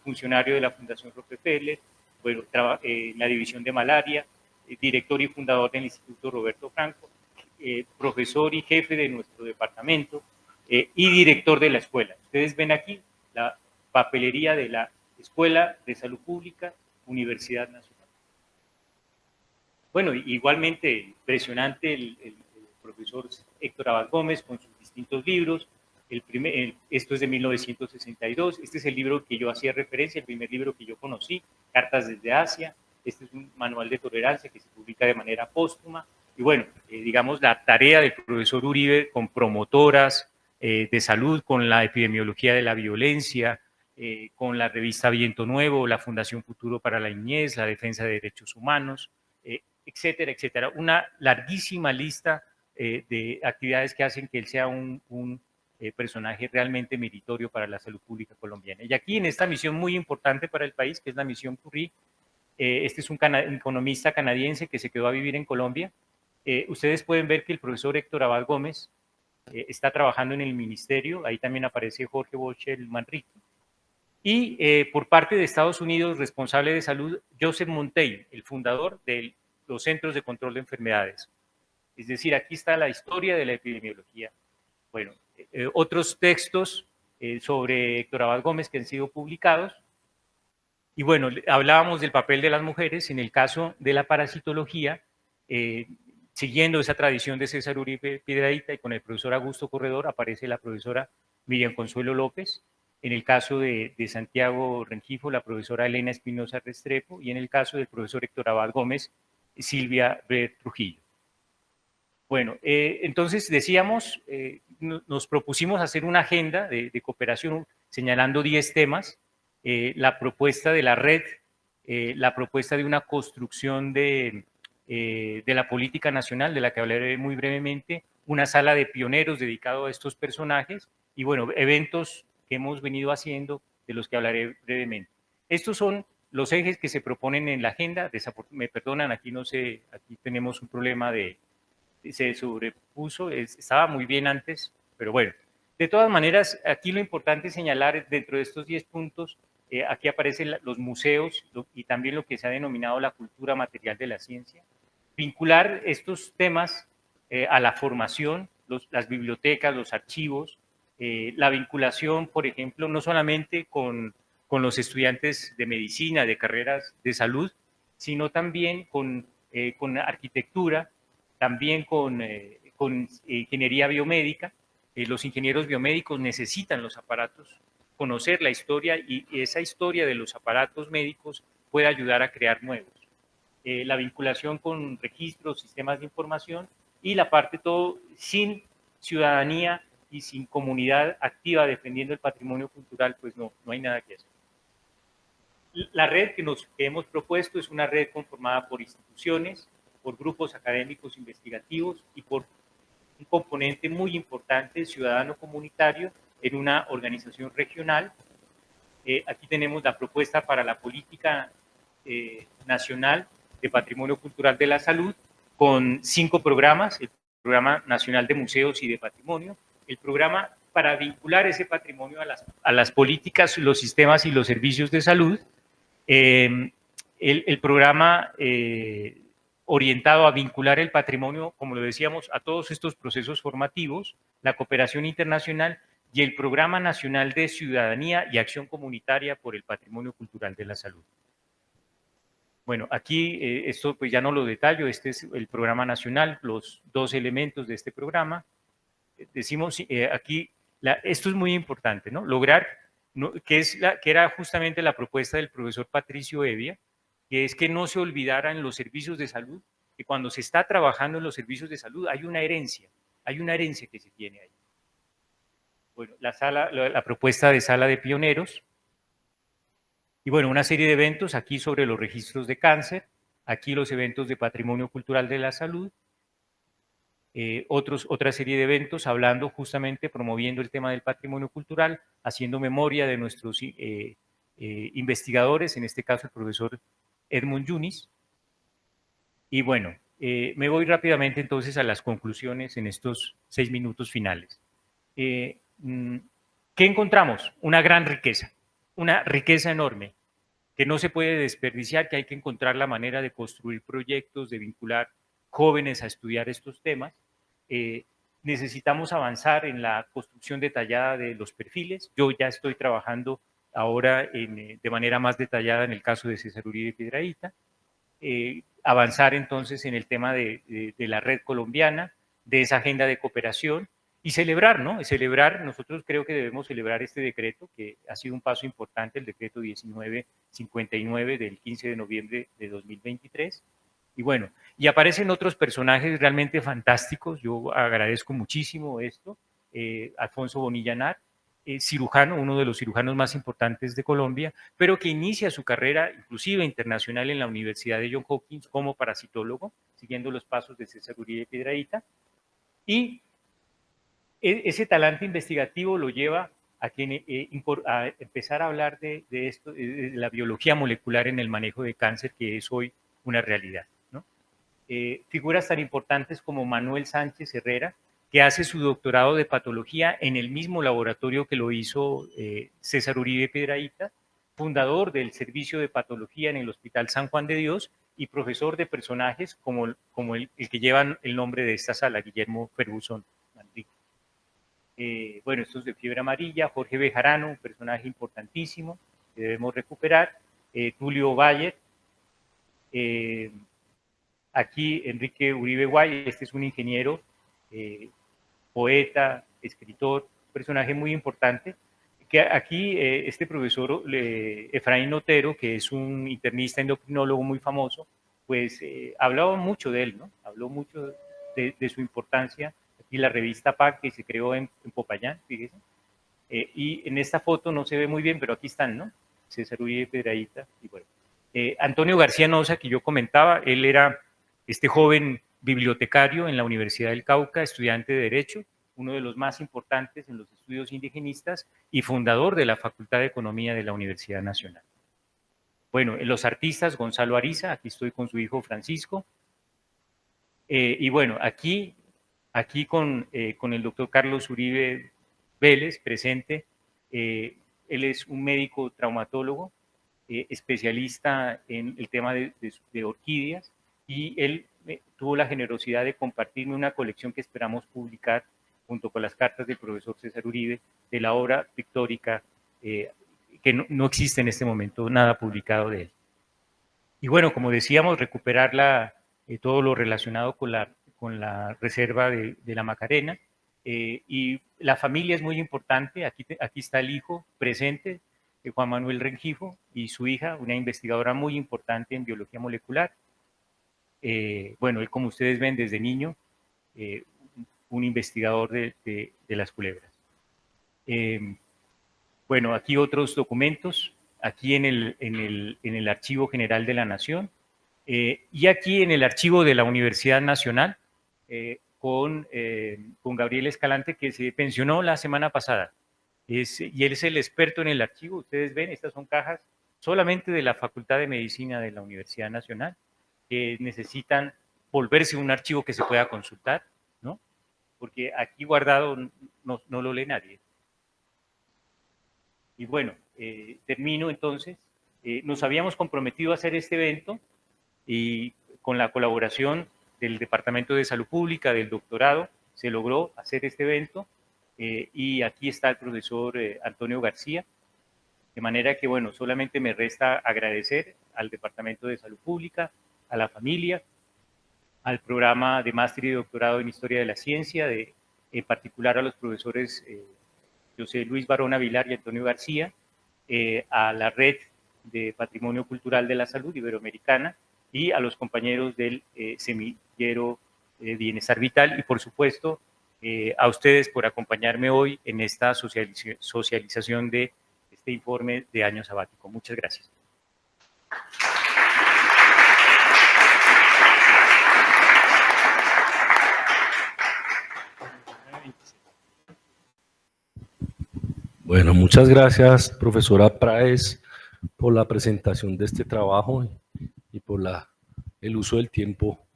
Speaker 2: funcionario de la Fundación Rockefeller, bueno, en la división de malaria, director y fundador del Instituto Roberto Franco, profesor y jefe de nuestro departamento, y director de la escuela. Ustedes ven aquí la papelería de la Escuela de Salud Pública, Universidad Nacional. Bueno, igualmente impresionante el profesor Héctor Abad Gómez con sus distintos libros. Esto es de 1962. Este es el libro que yo hacía referencia, el primer libro que yo conocí, Cartas desde Asia. Este es un manual de tolerancia que se publica de manera póstuma. Y bueno, digamos, la tarea del profesor Uribe con promotoras de salud, con la epidemiología de la violencia, con la revista Viento Nuevo, la Fundación Futuro para la Niñez, la defensa de derechos humanos, etcétera, etcétera. Una larguísima lista de actividades que hacen que él sea un personaje realmente meritorio para la salud pública colombiana. Y aquí en esta misión muy importante para el país, que es la misión Curie, este es un economista canadiense que se quedó a vivir en Colombia. Ustedes pueden ver que el profesor Héctor Abad Gómez está trabajando en el ministerio, ahí también aparece Jorge Bochel Manrique. Y por parte de Estados Unidos, responsable de salud, Joseph Montaigne, el fundador de los Centros de Control de Enfermedades. Es decir, aquí está la historia de la epidemiología. Bueno, otros textos sobre Héctor Abad Gómez que han sido publicados. Y bueno, hablábamos del papel de las mujeres en el caso de la parasitología, siguiendo esa tradición de César Uribe Piedrahita, y con el profesor Augusto Corredor aparece la profesora Miriam Consuelo López, en el caso de Santiago Rengifo, la profesora Elena Espinosa Restrepo, y en el caso del profesor Héctor Abad Gómez, Silvia B. Trujillo. Bueno, entonces decíamos, nos propusimos hacer una agenda de cooperación señalando 10 temas, la propuesta de la red, la propuesta de una construcción de la política nacional, de la que hablaré muy brevemente, una sala de pioneros dedicado a estos personajes, y bueno, eventos que hemos venido haciendo, de los que hablaré brevemente. Estos son los ejes que se proponen en la agenda. Me perdonan, aquí no sé, aquí tenemos un problema se sobrepuso, estaba muy bien antes, pero bueno. De todas maneras, aquí lo importante es señalar dentro de estos 10 puntos, aquí aparecen los museos y también lo que se ha denominado la cultura material de la ciencia. Vincular estos temas a la formación, las bibliotecas, los archivos, la vinculación, por ejemplo, no solamente con los estudiantes de medicina, de carreras de salud, sino también con arquitectura, también con ingeniería biomédica. Los ingenieros biomédicos necesitan los aparatos, conocer la historia, y esa historia de los aparatos médicos puede ayudar a crear nuevos. La vinculación con registros, sistemas de información, y la parte todo sin ciudadanía y sin comunidad activa defendiendo el patrimonio cultural, pues no hay nada que hacer. La red que hemos propuesto es una red conformada por instituciones, por grupos académicos investigativos y por un componente muy importante, ciudadano comunitario, en una organización regional. Aquí tenemos la propuesta para la política nacional de patrimonio cultural de la salud, con 5 programas: el Programa Nacional de Museos y de Patrimonio, el programa para vincular ese patrimonio a las políticas, los sistemas y los servicios de salud, el programa orientado a vincular el patrimonio, como lo decíamos, a todos estos procesos formativos, la cooperación internacional y el Programa Nacional de Ciudadanía y Acción Comunitaria por el Patrimonio Cultural de la Salud. Bueno, aquí esto pues ya no lo detallo, este es el programa nacional, los 2 elementos de este programa. Decimos aquí, esto es muy importante, ¿no? Lograr, que era justamente la propuesta del profesor Patricio Evia, que es que no se olvidaran los servicios de salud, que cuando se está trabajando en los servicios de salud hay una herencia que se tiene ahí. Bueno, la propuesta de sala de pioneros, y bueno, una serie de eventos aquí sobre los registros de cáncer, aquí los eventos de patrimonio cultural de la salud, otra serie de eventos hablando justamente, promoviendo el tema del patrimonio cultural, haciendo memoria de nuestros investigadores, en este caso el profesor Edmund Yunis. Y bueno, me voy rápidamente entonces a las conclusiones en estos 6 minutos finales. ¿Qué encontramos? Una gran riqueza, una riqueza enorme, que no se puede desperdiciar, que hay que encontrar la manera de construir proyectos, de vincular jóvenes a estudiar estos temas. Necesitamos avanzar en la construcción detallada de los perfiles. Yo ya estoy trabajando ahora de manera más detallada en el caso de César Uribe Piedrahita. Avanzar entonces en el tema de la red colombiana, de esa agenda de cooperación, y celebrar, ¿no? Celebrar, nosotros creo que debemos celebrar este decreto, que ha sido un paso importante, el decreto 1959 del 15 de noviembre de 2023. Y bueno, y aparecen otros personajes realmente fantásticos, yo agradezco muchísimo esto, Alfonso Bonilla Nar, cirujano, uno de los cirujanos más importantes de Colombia, pero que inicia su carrera inclusive internacional en la Universidad de Johns Hopkins como parasitólogo, siguiendo los pasos de César Uribe Piedrahita, y ese talante investigativo lo lleva a empezar a hablar de esto, de la biología molecular en el manejo de cáncer, que es hoy una realidad, ¿no? Figuras tan importantes como Manuel Sánchez Herrera, que hace su doctorado de patología en el mismo laboratorio que lo hizo César Uribe Piedrahita, fundador del servicio de patología en el Hospital San Juan de Dios y profesor de personajes como el que llevan el nombre de esta sala, Guillermo Ferguson Manrique. Bueno, estos de fiebre amarilla, Jorge Bejarano, un personaje importantísimo que debemos recuperar, Tulio Bayer, aquí Enrique Uribe Guay, este es un ingeniero, poeta, escritor, personaje muy importante, que aquí este profesor Efraín Otero, que es un internista endocrinólogo muy famoso, pues hablaba mucho de él, ¿no? Habló mucho de su importancia. Aquí la revista PAC, que se creó en Popayán, fíjese. Y en esta foto no se ve muy bien, pero aquí están, ¿no? César Uribe Piedrahita y bueno. Antonio García Noza, que yo comentaba, él era este joven bibliotecario en la Universidad del Cauca, estudiante de Derecho, uno de los más importantes en los estudios indigenistas y fundador de la Facultad de Economía de la Universidad Nacional. Bueno, los artistas, Gonzalo Ariza, aquí estoy con su hijo Francisco. Y bueno, aquí con el doctor Carlos Uribe Vélez presente. Él es un médico traumatólogo, especialista en el tema de orquídeas, y él tuvo la generosidad de compartirme una colección que esperamos publicar junto con las cartas del profesor César Uribe, de la obra pictórica que no existe en este momento nada publicado de él. Y bueno, como decíamos, recuperar todo lo relacionado con la reserva de la Macarena, y la familia es muy importante. Aquí está el hijo presente, Juan Manuel Rengifo, y su hija, una investigadora muy importante en biología molecular. Bueno, él, como ustedes ven, desde niño, un investigador de las culebras. Bueno, aquí otros documentos, aquí en el Archivo General de la Nación, y aquí en el Archivo de la Universidad Nacional, con Gabriel Escalante, que se pensionó la semana pasada. Y él es el experto en el archivo. Ustedes ven, estas son cajas solamente de la Facultad de Medicina de la Universidad Nacional, que necesitan volverse un archivo que se pueda consultar, ¿no? Porque aquí guardado no lo lee nadie. Y bueno, termino entonces. Nos habíamos comprometido a hacer este evento y con la colaboración del Departamento de Salud Pública, del doctorado, se logró hacer este evento y aquí está el profesor Antonio García, de manera que, bueno, solamente me resta agradecer al Departamento de Salud Pública, a la familia, al programa de máster y doctorado en Historia de la Ciencia, en particular a los profesores José Luis Barona Vilar y Antonio García, a la Red de Patrimonio Cultural de la Salud Iberoamericana y a los compañeros del Semillero Bienestar Vital y, por supuesto, a ustedes por acompañarme hoy en esta socialización de este informe de año sabático. Muchas gracias.
Speaker 1: Bueno, muchas gracias, profesora Praes, por la presentación de este trabajo y por el uso del tiempo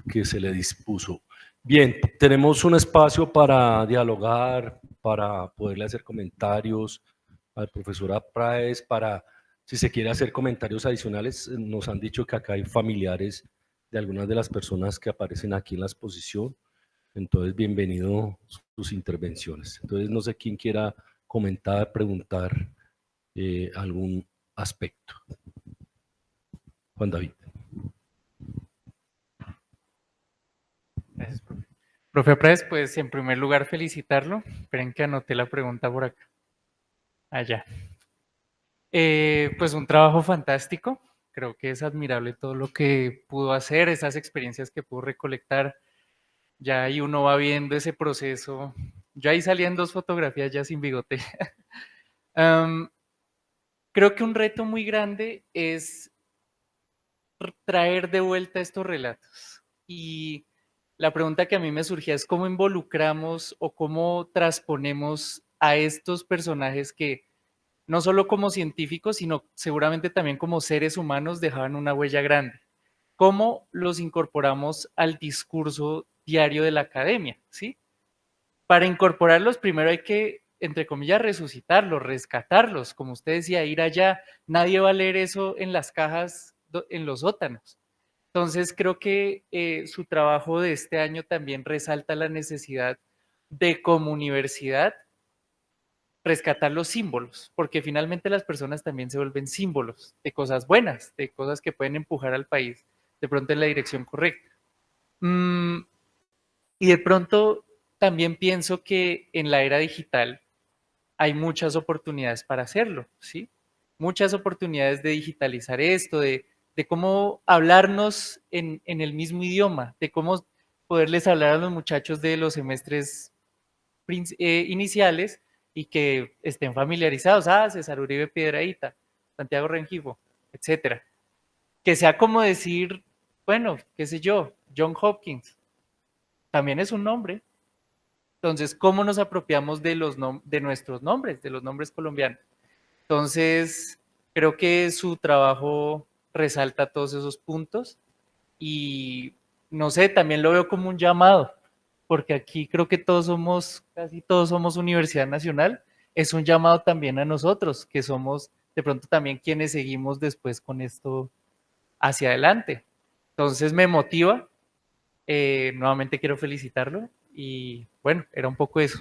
Speaker 1: que se le dispuso. Bien, tenemos un espacio para dialogar, para poderle hacer comentarios a la profesora Praes, para, si se quiere hacer comentarios adicionales, nos han dicho que acá hay familiares de algunas de las personas que aparecen aquí en la exposición, entonces bienvenido sus intervenciones. Entonces no sé quién quiera comentar, preguntar algún aspecto. Juan David.
Speaker 3: Gracias, profe. Profe Praes, pues en primer lugar felicitarlo. Esperen que anoté la pregunta por acá. Allá. Pues un trabajo fantástico. Creo que es admirable todo lo que pudo hacer, esas experiencias que pudo recolectar. Ya ahí uno va viendo ese proceso. Yo ahí salían 2 fotografías ya sin bigote. Creo que un reto muy grande es traer de vuelta estos relatos. Y la pregunta que a mí me surgía es cómo involucramos o cómo transponemos a estos personajes que no solo como científicos, sino seguramente también como seres humanos dejaban una huella grande. ¿Cómo los incorporamos al discurso diario de la academia? ¿Sí? Para incorporarlos, primero hay que, entre comillas, resucitarlos, rescatarlos. Como usted decía, ir allá. Nadie va a leer eso en las cajas, en los sótanos. Entonces, creo que su trabajo de este año también resalta la necesidad de, como universidad, rescatar los símbolos, porque finalmente las personas también se vuelven símbolos de cosas buenas, de cosas que pueden empujar al país de pronto en la dirección correcta. Y de pronto también pienso que en la era digital hay muchas oportunidades para hacerlo, ¿sí? Muchas oportunidades de digitalizar esto, de cómo hablarnos en el mismo idioma, de cómo poderles hablar a los muchachos de los semestres iniciales y que estén familiarizados. Ah, César Uribe Piedrahíta, Santiago Rengifo, etcétera. Que sea como decir, bueno, qué sé yo, John Hopkins, también es un nombre. Entonces, ¿cómo nos apropiamos de nuestros nombres, de los nombres colombianos? Entonces, creo que su trabajo resalta todos esos puntos y, no sé, también lo veo como un llamado, porque aquí creo que casi todos somos Universidad Nacional, es un llamado también a nosotros, que somos de pronto también quienes seguimos después con esto hacia adelante. Entonces me motiva, nuevamente quiero felicitarlo y bueno, era un poco eso.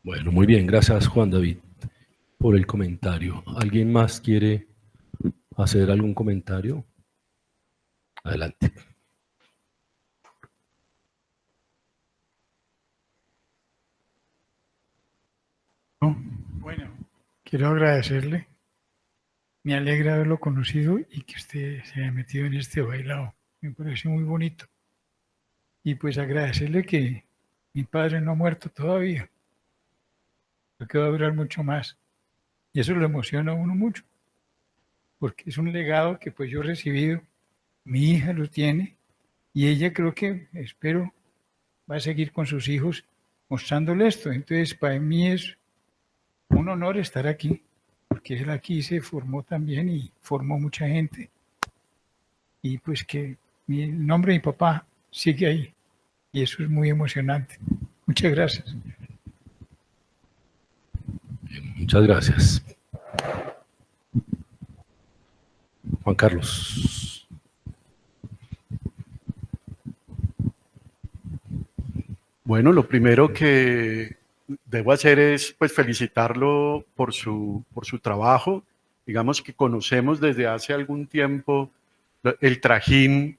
Speaker 1: Bueno, muy bien, gracias Juan David por el comentario. ¿Alguien más quiere hacer algún comentario? Adelante.
Speaker 4: Bueno, quiero agradecerle. Me alegra haberlo conocido y que usted se haya metido en este bailado. Me parece muy bonito. Y pues agradecerle que mi padre no ha muerto todavía. Creo que va a durar mucho más. Y eso lo emociona a uno mucho. Porque es un legado que pues yo he recibido. Mi hija lo tiene. Y ella creo que, espero, va a seguir con sus hijos mostrándole esto. Entonces, para mí es un honor estar aquí, porque él aquí se formó también y formó mucha gente. Y pues que el nombre de mi papá sigue ahí. Y eso es muy emocionante. Muchas gracias.
Speaker 1: Muchas gracias. Juan Carlos.
Speaker 5: Bueno, lo primero que debo hacer es pues felicitarlo por su trabajo. Digamos que conocemos desde hace algún tiempo el trajín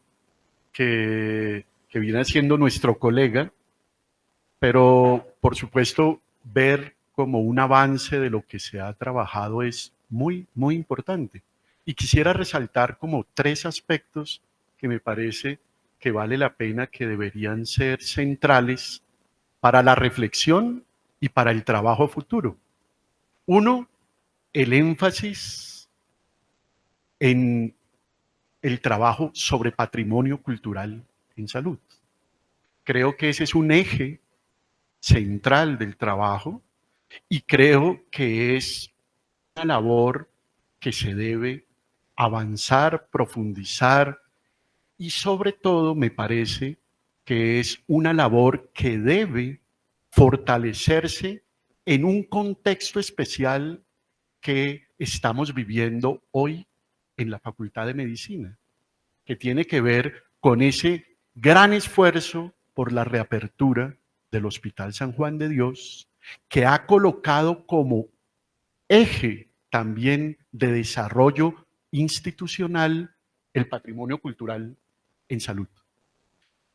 Speaker 5: que viene siendo nuestro colega, pero por supuesto ver como un avance de lo que se ha trabajado es muy, muy importante. Y quisiera resaltar como 3 aspectos que me parece que vale la pena, que deberían ser centrales para la reflexión y para el trabajo futuro. Uno, el énfasis en el trabajo sobre patrimonio cultural en salud. Creo que ese es un eje central del trabajo y creo que es una labor que se debe avanzar, profundizar y sobre todo me parece que es una labor que debe fortalecerse en un contexto especial que estamos viviendo hoy en la Facultad de Medicina, que tiene que ver con ese gran esfuerzo por la reapertura del Hospital San Juan de Dios, que ha colocado como eje también de desarrollo institucional el patrimonio cultural en salud.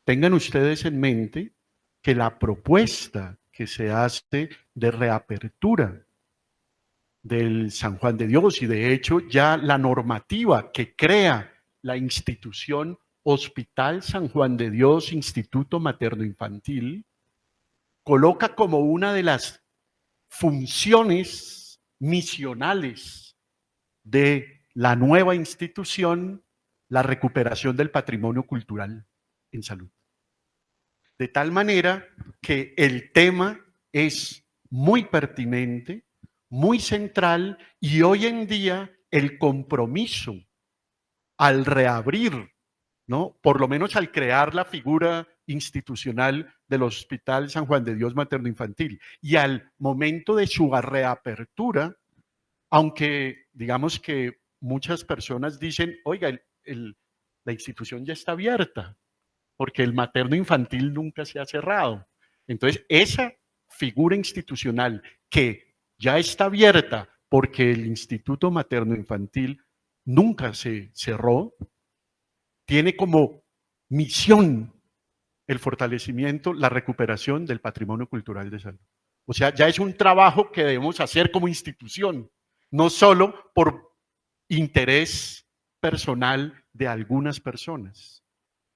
Speaker 5: Tengan ustedes en mente que la propuesta que se hace de reapertura del San Juan de Dios, y de hecho ya la normativa que crea la institución Hospital San Juan de Dios, Instituto Materno Infantil, coloca como una de las funciones misionales de la nueva institución la recuperación del patrimonio cultural en salud. De tal manera que el tema es muy pertinente, muy central, y hoy en día el compromiso al reabrir, ¿no?, por lo menos al crear la figura institucional del Hospital San Juan de Dios Materno Infantil y al momento de su reapertura, aunque digamos que muchas personas dicen, oiga, la institución ya está abierta, porque el materno infantil nunca se ha cerrado. Entonces, esa figura institucional que ya está abierta porque el Instituto Materno Infantil nunca se cerró, tiene como misión el fortalecimiento, la recuperación del patrimonio cultural de salud. O sea, ya es un trabajo que debemos hacer como institución, no solo por interés personal de algunas personas.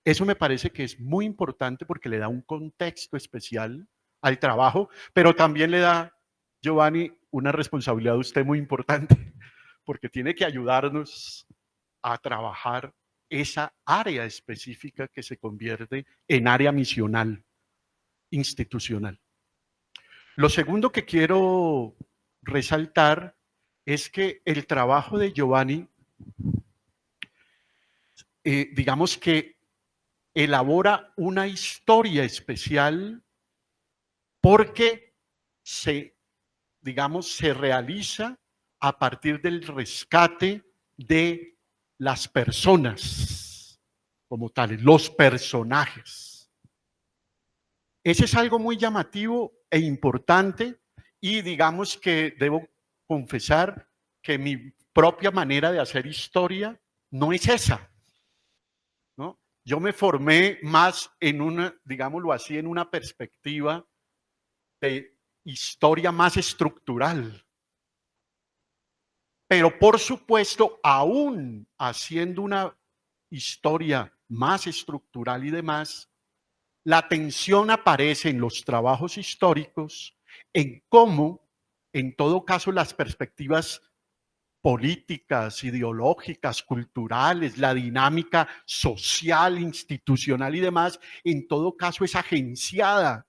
Speaker 5: Eso me parece que es muy importante porque le da un contexto especial al trabajo, pero también le da, Giovanni, una responsabilidad a usted muy importante, porque tiene que ayudarnos a trabajar esa área específica que se convierte en área misional, institucional. Lo segundo que quiero resaltar es que el trabajo de Giovanni, digamos que elabora una historia especial porque se realiza a partir del rescate de las personas como tales, los personajes. Ese es algo muy llamativo e importante, y digamos que debo confesar que mi propia manera de hacer historia no es esa, ¿no? Yo me formé más en una, digámoslo así, en una perspectiva de historia más estructural. Pero por supuesto, aún haciendo una historia más estructural y demás, la tensión aparece en los trabajos históricos en cómo, en todo caso, las perspectivas políticas, ideológicas, culturales, la dinámica social, institucional y demás, en todo caso es agenciada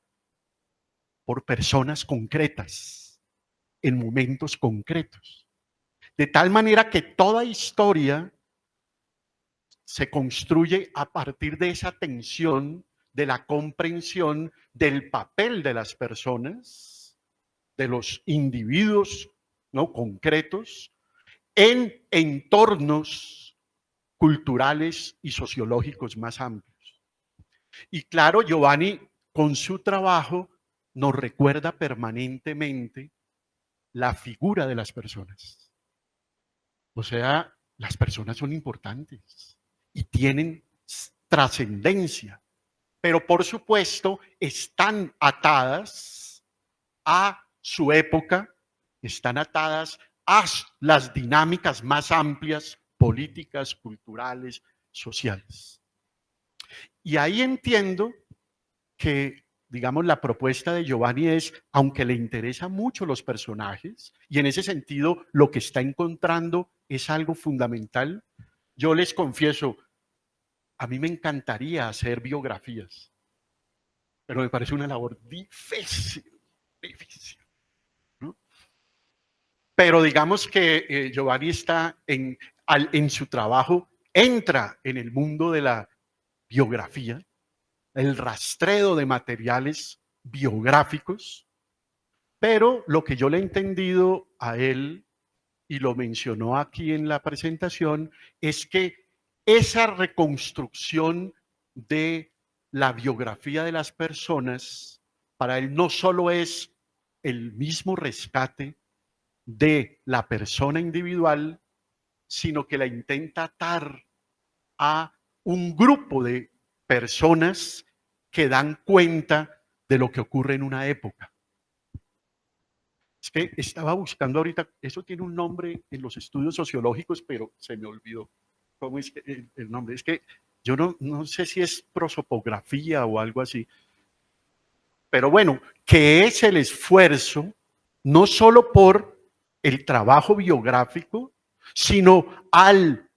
Speaker 5: por personas concretas. en momentos concretos. De tal manera que toda historia se construye a partir de esa tensión, de la comprensión del papel de las personas, de los individuos, ¿no?, concretos, en entornos culturales y sociológicos más amplios. Y claro, Giovanni, con su trabajo, nos recuerda permanentemente la figura de las personas. O sea, las personas son importantes y tienen trascendencia, pero por supuesto están atadas a su época, están atadas a las dinámicas más amplias, políticas, culturales, sociales. Y ahí entiendo que, digamos, la propuesta de Giovanni es, aunque le interesan mucho los personajes, y en ese sentido lo que está encontrando es algo fundamental, yo les confieso, a mí me encantaría hacer biografías, pero me parece una labor difícil, difícil, ¿no? Pero digamos que Giovanni está en su trabajo, entra en el mundo de la biografía, el rastreo de materiales biográficos, pero lo que yo le he entendido a él, y lo mencionó aquí en la presentación, es que esa reconstrucción de la biografía de las personas, para él no solo es el mismo rescate de la persona individual, sino que la intenta atar a un grupo de personas que dan cuenta de lo que ocurre en una época. Es que estaba buscando ahorita, eso tiene un nombre en los estudios sociológicos, pero se me olvidó cómo es el nombre. Es que yo no sé si es prosopografía o algo así. Pero bueno, que es el esfuerzo no solo por el trabajo biográfico, sino al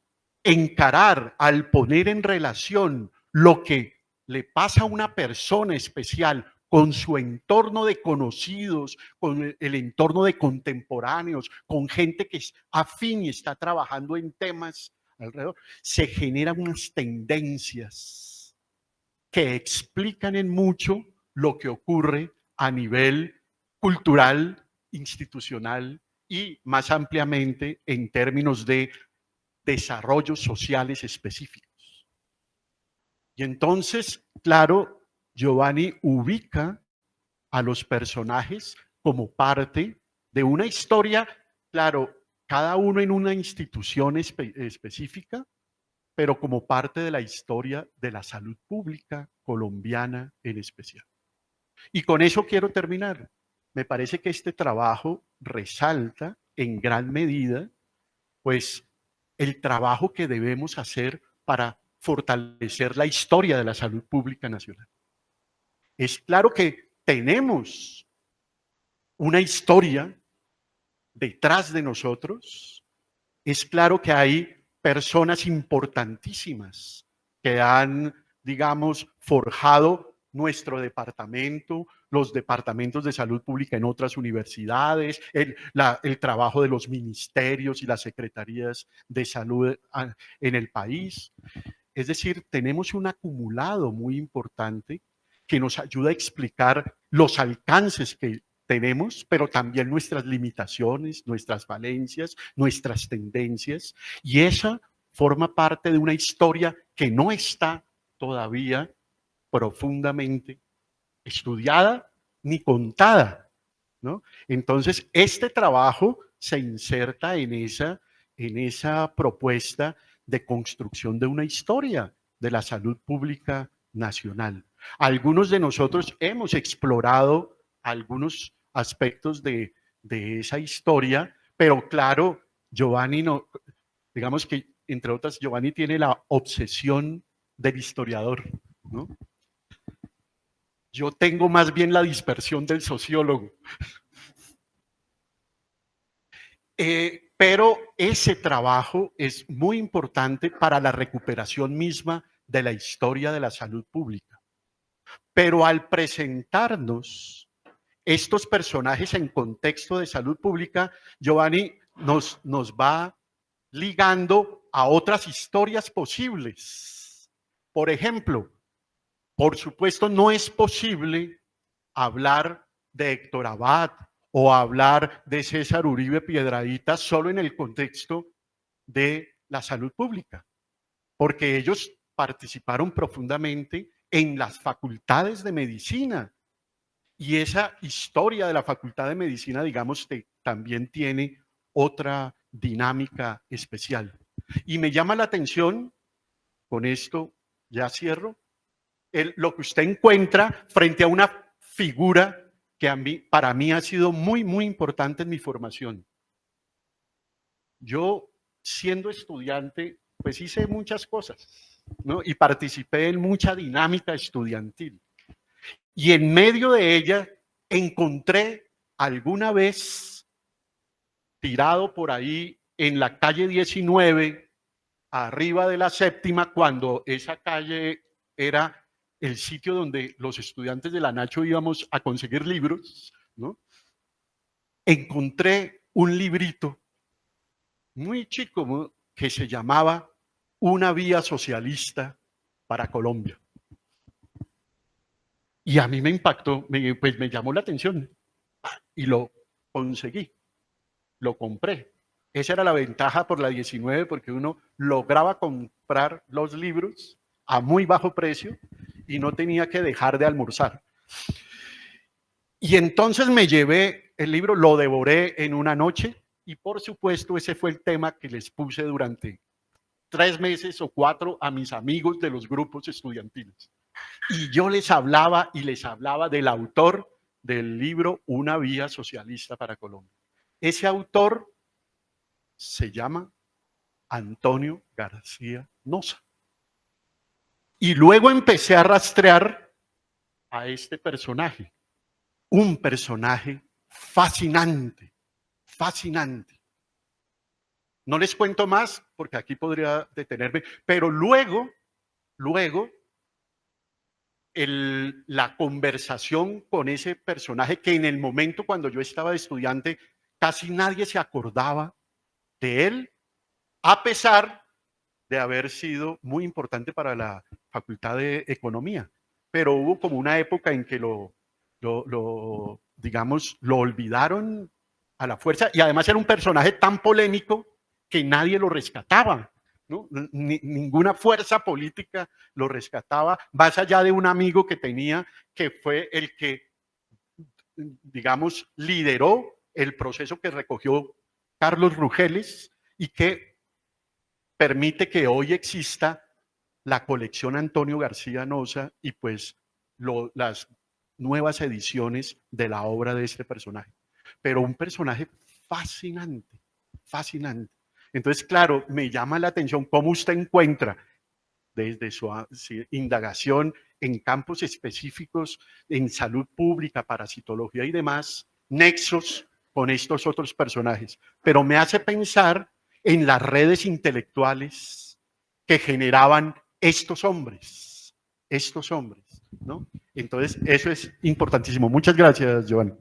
Speaker 5: encarar, al poner en relación lo que le pasa a una persona especial con su entorno de conocidos, con el entorno de contemporáneos, con gente que es afín y está trabajando en temas alrededor, se generan unas tendencias que explican en mucho lo que ocurre a nivel cultural, institucional y más ampliamente en términos de desarrollos sociales específicos. Y entonces, claro, Giovanni ubica a los personajes como parte de una historia, claro, cada uno en una institución específica, pero como parte de la historia de la salud pública colombiana en especial. Y con eso quiero terminar. Me parece que este trabajo resalta en gran medida, pues, el trabajo que debemos hacer para fortalecer la historia de la salud pública nacional. Es claro que tenemos una historia detrás de nosotros. Es claro que hay personas importantísimas que han, digamos, forjado nuestro departamento, los departamentos de salud pública en otras universidades, el trabajo de los ministerios y las secretarías de salud en el país. Es decir, tenemos un acumulado muy importante que nos ayuda a explicar los alcances que tenemos, pero también nuestras limitaciones, nuestras falencias, nuestras tendencias, y esa forma parte de una historia que no está todavía profundamente estudiada ni contada, ¿no? Entonces, este trabajo se inserta en esa propuesta de construcción de una historia de la salud pública nacional. Algunos de nosotros hemos explorado algunos aspectos de esa historia, pero claro, Giovanni no, digamos que entre otras, Giovanni tiene la obsesión del historiador, ¿no? Yo tengo más bien la dispersión del sociólogo. Pero ese trabajo es muy importante para la recuperación misma de la historia de la salud pública. Pero al presentarnos estos personajes en contexto de salud pública, Giovanni nos va ligando a otras historias posibles. Por ejemplo, por supuesto, no es posible hablar de Héctor Abad o hablar de César Uribe Piedrahíta solo en el contexto de la salud pública, porque ellos participaron profundamente en las facultades de medicina. Y esa historia de la Facultad de Medicina, digamos, también tiene otra dinámica especial. Y me llama la atención, con esto ya cierro, lo que usted encuentra frente a una figura que para mí ha sido muy, muy importante en mi formación. Yo, siendo estudiante, pues hice muchas cosas, ¿no? Y participé en mucha dinámica estudiantil. Y en medio de ella encontré alguna vez tirado por ahí en la calle 19, arriba de la Séptima, cuando esa calle era el sitio donde los estudiantes de la Nacho íbamos a conseguir libros, ¿no? Encontré un librito muy chico que se llamaba Una vía socialista para Colombia. Y a mí me impactó, pues me llamó la atención y lo conseguí, lo compré. Esa era la ventaja por la 19, porque uno lograba comprar los libros a muy bajo precio y no tenía que dejar de almorzar. Y entonces me llevé el libro, lo devoré en una noche y por supuesto ese fue el tema que les puse durante 3 meses o 4 a mis amigos de los grupos estudiantiles. Y yo les hablaba del autor del libro Una vía socialista para Colombia. Ese autor se llama Antonio García Nosa. Y luego empecé a rastrear a este personaje, un personaje fascinante, fascinante. No les cuento más porque aquí podría detenerme, pero luego la conversación con ese personaje que en el momento cuando yo estaba de estudiante casi nadie se acordaba de él, a pesar de haber sido muy importante para la Facultad de Economía. Pero hubo como una época en que digamos, lo olvidaron a la fuerza, y además era un personaje tan polémico que nadie lo rescataba, ¿no? Ninguna fuerza política lo rescataba, más allá de un amigo que tenía, que fue el que, digamos, lideró el proceso que recogió Carlos Rugeles y que permite que hoy exista la colección Antonio García Nosa y pues las nuevas ediciones de la obra de este personaje. Pero un personaje fascinante, fascinante. Entonces, claro, me llama la atención cómo usted encuentra desde su indagación en campos específicos, en salud pública, parasitología y demás, nexos con estos otros personajes. Pero me hace pensar en las redes intelectuales que generaban estos hombres, ¿no? Entonces, eso es importantísimo. Muchas gracias, Giovanni.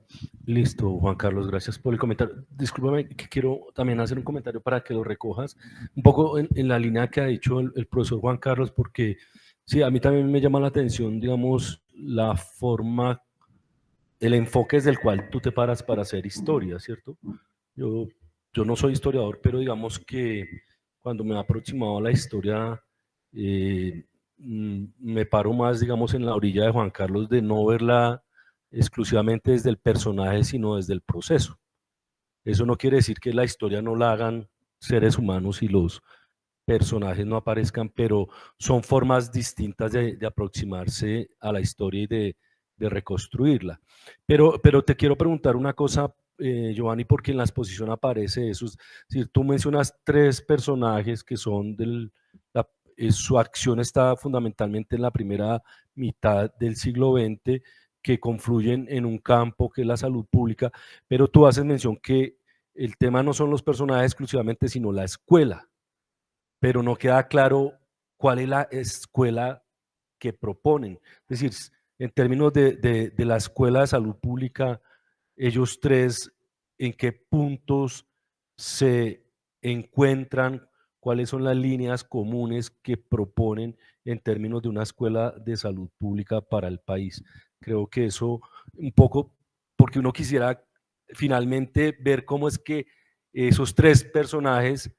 Speaker 1: Listo, Juan Carlos, gracias por el comentario. Discúlpame que quiero también hacer un comentario para que lo recojas, un poco en la línea que ha dicho el profesor Juan Carlos, porque sí, a mí también me llama la atención, digamos, la forma, el enfoque desde el cual tú te paras para hacer historia, ¿cierto? Yo no soy historiador, pero digamos que cuando me he aproximado a la historia, me paro más, digamos, en la orilla de Juan Carlos, de no verla exclusivamente desde el personaje, sino desde el proceso. Eso no quiere decir que la historia no la hagan seres humanos y los personajes no aparezcan, pero son formas distintas de aproximarse a la historia y de reconstruirla. Pero te quiero preguntar una cosa, Giovanni, porque en la exposición aparece eso. Es decir, tú mencionas 3 personajes que son su acción está fundamentalmente en la primera mitad del siglo XX, que confluyen en un campo que es la salud pública, pero tú haces mención que el tema no son los personajes exclusivamente, sino la escuela, pero no queda claro cuál es la escuela que proponen. Es decir, en términos de la escuela de salud pública, ellos tres, en qué puntos se encuentran, cuáles son las líneas comunes que proponen en términos de una escuela de salud pública para el país. Creo que eso un poco, porque uno quisiera finalmente ver cómo es que esos tres personajes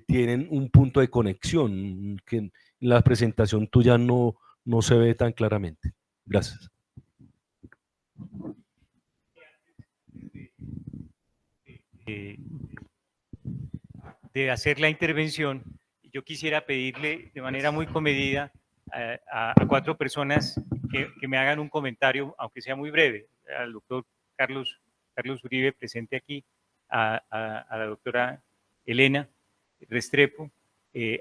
Speaker 1: tienen un punto de conexión que en la presentación tuya no se ve tan claramente. Gracias.
Speaker 2: De hacer la intervención, yo quisiera pedirle de manera muy comedida a 4 personas que me hagan un comentario, aunque sea muy breve, al doctor Carlos Uribe, presente aquí, a la doctora Elena Restrepo,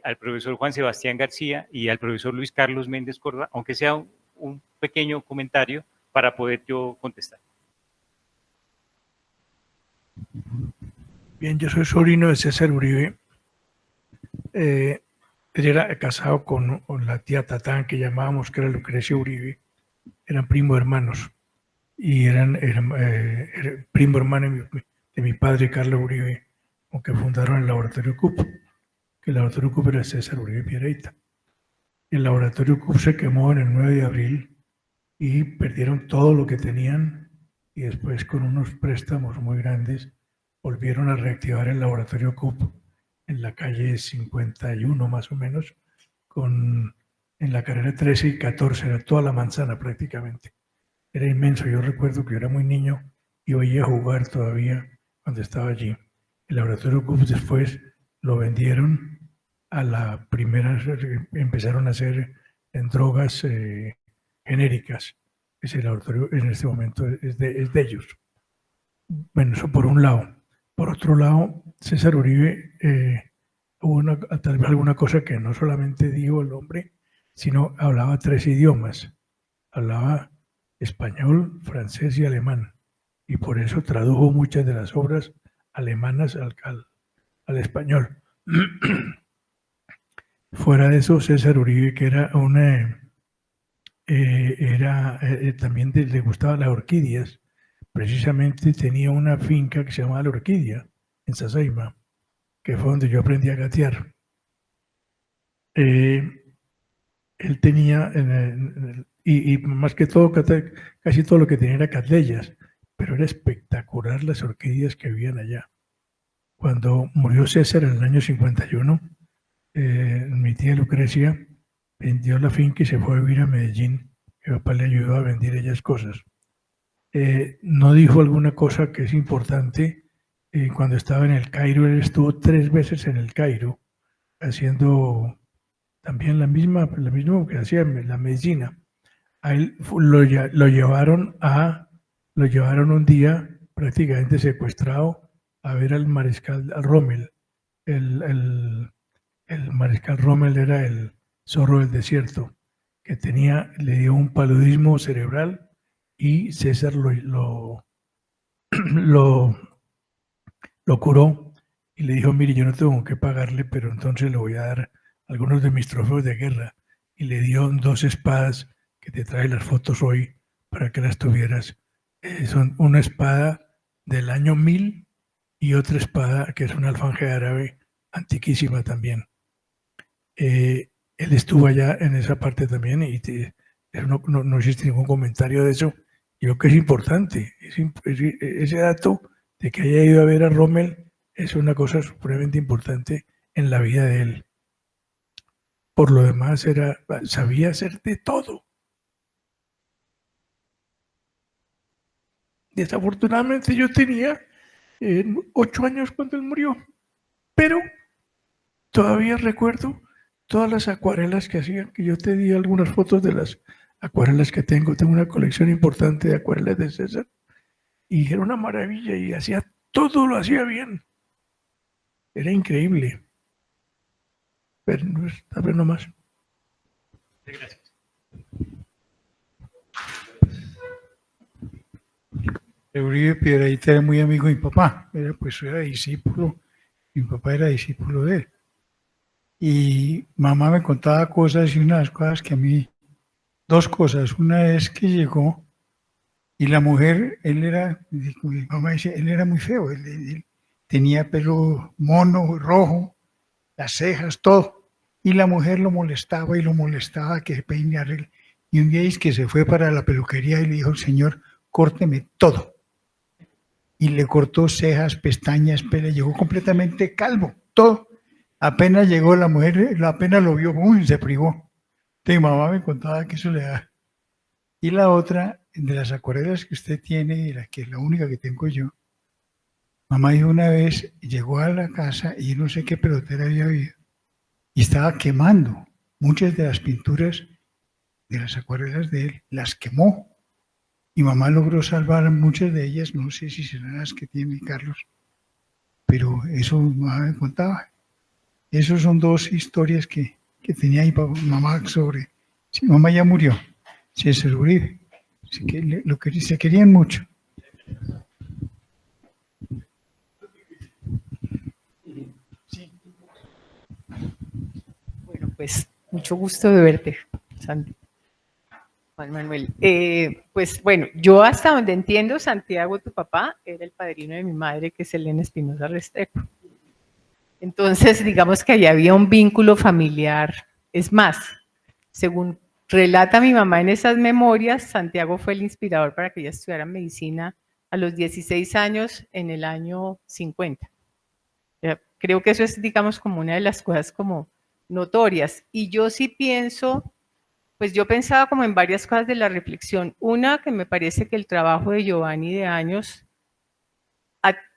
Speaker 2: al profesor Juan Sebastián García y al profesor Luis Carlos Méndez Córdoba, aunque sea un pequeño comentario para poder yo contestar.
Speaker 4: Bien, yo soy sobrino de César Uribe. Él era casado con la tía Tatán, que llamábamos, que era Lucrecia Uribe. Eran primos hermanos. Y eran primo hermano de mi padre, Carlos Uribe, aunque fundaron el laboratorio CUP, que el laboratorio CUP era César Uribe Piereita. El laboratorio CUP se quemó en el 9 de abril y perdieron todo lo que tenían, y después, con unos préstamos muy grandes, volvieron a reactivar el laboratorio CUP en la calle 51 más o menos, en la carrera 13 y 14, era toda la manzana prácticamente. Era inmenso. Yo recuerdo que yo era muy niño y oía jugar todavía cuando estaba allí. El laboratorio CUP después lo vendieron a la primera, empezaron a hacer en drogas genéricas. Ese laboratorio en este momento es de ellos. Bueno, eso por un lado. Por otro lado, César Uribe, hubo tal vez alguna cosa que no solamente dijo el hombre, sino hablaba 3 idiomas. Hablaba español, francés y alemán, y por eso tradujo muchas de las obras alemanas al español. Fuera de eso, César Uribe, que era también le gustaban las orquídeas, precisamente tenía una finca que se llamaba La Orquídea, en Sasaima, que fue donde yo aprendí a gatear. Él tenía, y más que todo, casi todo lo que tenía era cattleyas, pero era espectacular las orquídeas que habían allá. Cuando murió César en el año 51, mi tía Lucrecia vendió la finca y se fue a vivir a Medellín. Mi papá le ayudó a vender ellas cosas. No dijo alguna cosa que es importante. Cuando estaba en el Cairo, él estuvo 3 veces en el Cairo haciendo también lo mismo que hacía la medicina. A él lo llevaron un día prácticamente secuestrado a ver al mariscal Rommel. El mariscal Rommel era el zorro del desierto, que le dio un paludismo cerebral, y César lo curó y le dijo: mire, yo no tengo que pagarle, pero entonces le voy a dar algunos de mis trofeos de guerra. Y le dio 2 espadas que te trae las fotos hoy para que las tuvieras. Son una espada del año 1000 y otra espada que es un alfanje árabe antiquísima también. Él estuvo allá en esa parte también, y no existe ningún comentario de eso. Yo creo que es importante. Ese dato de que haya ido a ver a Rommel es una cosa supremamente importante en la vida de él. Por lo demás, sabía hacer de todo. Desafortunadamente yo tenía 8 años cuando él murió, pero todavía recuerdo todas las acuarelas que hacían, que yo te di algunas fotos de las acuarelas que tengo. Tengo una colección importante de acuarelas de César, y era una maravilla, y todo lo hacía bien. Era increíble. Pero tal vez no más.
Speaker 2: Gracias.
Speaker 4: Uribe Piereita era muy amigo de mi papá, era discípulo, mi papá era discípulo de él. Y mamá me contaba cosas, y una de las cosas que a mí, 2 cosas. Una es que llegó Y la mujer, él era, mi mamá dice, él era muy feo, él tenía pelo mono, rojo, las cejas, todo. Y la mujer lo molestaba y lo molestaba que se peine arregle. Y un día es que se fue para la peluquería y le dijo, señor, córteme todo. Y le cortó cejas, pestañas, pelo, llegó completamente calvo, todo. Apenas llegó la mujer, apenas lo vio, ¡uy!, se privó. Mi mamá me contaba que eso le da. Y la otra, de las acuarelas que usted tiene, que es la única que tengo yo, mamá dijo una vez, llegó a la casa y no sé qué pelotera había habido, y estaba quemando muchas de las pinturas de las acuarelas de él, las quemó. Y mamá logró salvar muchas de ellas, no sé si serán las que tiene Carlos, pero eso mamá me contaba. Esas son dos historias que tenía mi mamá sobre... Sí, mamá ya murió, César Uribe. Así que se querían mucho.
Speaker 6: Bueno, pues mucho gusto de verte, Juan Manuel. Pues bueno, yo hasta donde entiendo, Santiago, tu papá, era el padrino de mi madre, que es Elena Espinosa Restrepo. Entonces, digamos que ahí había un vínculo familiar. Es más, según relata mi mamá en esas memorias, Santiago fue el inspirador para que ella estudiara medicina a los 16 años en el año 50. Creo que eso es, digamos, como una de las cosas como notorias. Y yo sí pienso, pues yo pensaba como en varias cosas de la reflexión. Una, que me parece que el trabajo de Giovanni de años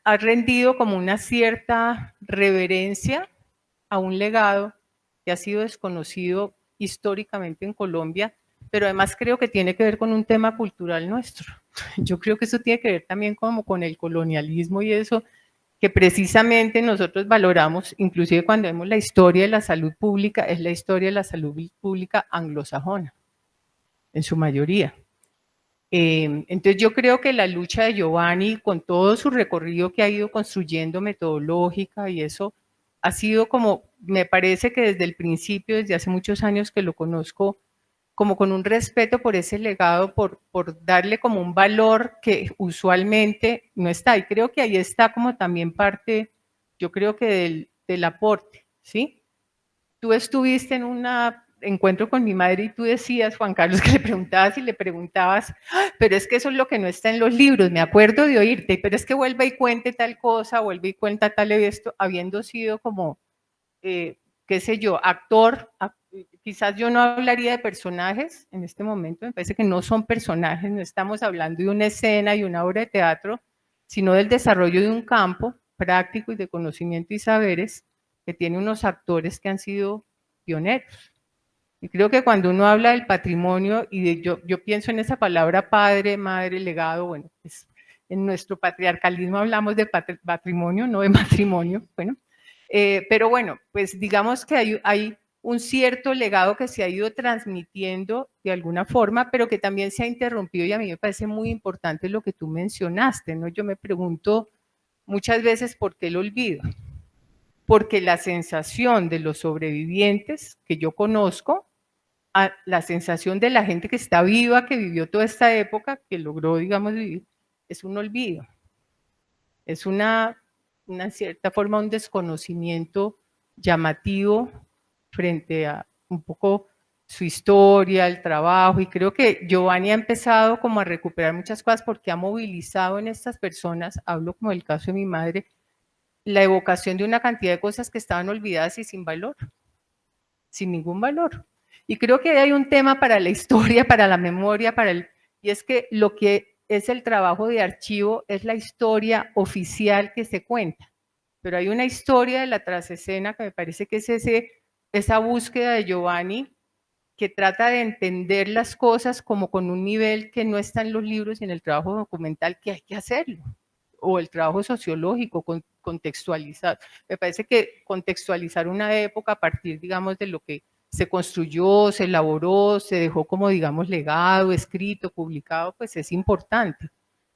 Speaker 6: ha rendido como una cierta reverencia a un legado que ha sido desconocido históricamente en Colombia, pero además creo que tiene que ver con un tema cultural nuestro. Yo creo que eso tiene que ver también como con el colonialismo y eso, que precisamente nosotros valoramos, inclusive cuando vemos la historia de la salud pública, es la historia de la salud pública anglosajona, en su mayoría. Entonces yo creo que la lucha de Giovanni, con todo su recorrido que ha ido construyendo metodológica y eso, ha sido como, me parece que desde el principio, desde hace muchos años que lo conozco, como con un respeto por ese legado, por darle como un valor que usualmente no está. Y creo que ahí está como también parte, yo creo que del aporte, ¿sí? Tú estuviste en un encuentro con mi madre y tú decías, Juan Carlos, que le preguntabas y le preguntabas, pero es que eso es lo que no está en los libros, me acuerdo de oírte, pero es que vuelve y cuente tal cosa, vuelve y cuenta tal esto, habiendo sido como, qué sé yo, actor, quizás yo no hablaría de personajes en este momento, me parece que no son personajes, no estamos hablando de una escena y una obra de teatro, sino del desarrollo de un campo práctico y de conocimiento y saberes que tiene unos actores que han sido pioneros. Y creo que cuando uno habla del patrimonio, y yo pienso en esa palabra padre, madre, legado, bueno, pues en nuestro patriarcalismo hablamos de patrimonio, no de matrimonio, bueno, pero bueno, pues digamos que hay un cierto legado que se ha ido transmitiendo de alguna forma, pero que también se ha interrumpido, y a mí me parece muy importante lo que tú mencionaste, ¿no? Yo me pregunto muchas veces por qué el olvido. Porque la sensación de los sobrevivientes que yo conozco, la sensación de la gente que está viva, que vivió toda esta época, que logró, digamos, vivir, es un olvido. Es una cierta forma, un desconocimiento llamativo frente a un poco su historia, el trabajo, y creo que Giovanni ha empezado como a recuperar muchas cosas porque ha movilizado en estas personas, hablo como del caso de mi madre, la evocación de una cantidad de cosas que estaban olvidadas y sin valor, sin ningún valor. Y creo que hay un tema para la historia, para la memoria, y es que lo que es el trabajo de archivo es la historia oficial que se cuenta, pero hay una historia de la trasescena que me parece que es esa búsqueda de Giovanni que trata de entender las cosas como con un nivel que no está en los libros y en el trabajo documental, que hay que hacerlo, o el trabajo sociológico, contextualizar. Me parece que contextualizar una época a partir, digamos, de lo que se construyó, se elaboró, se dejó como, digamos, legado, escrito, publicado, pues es importante.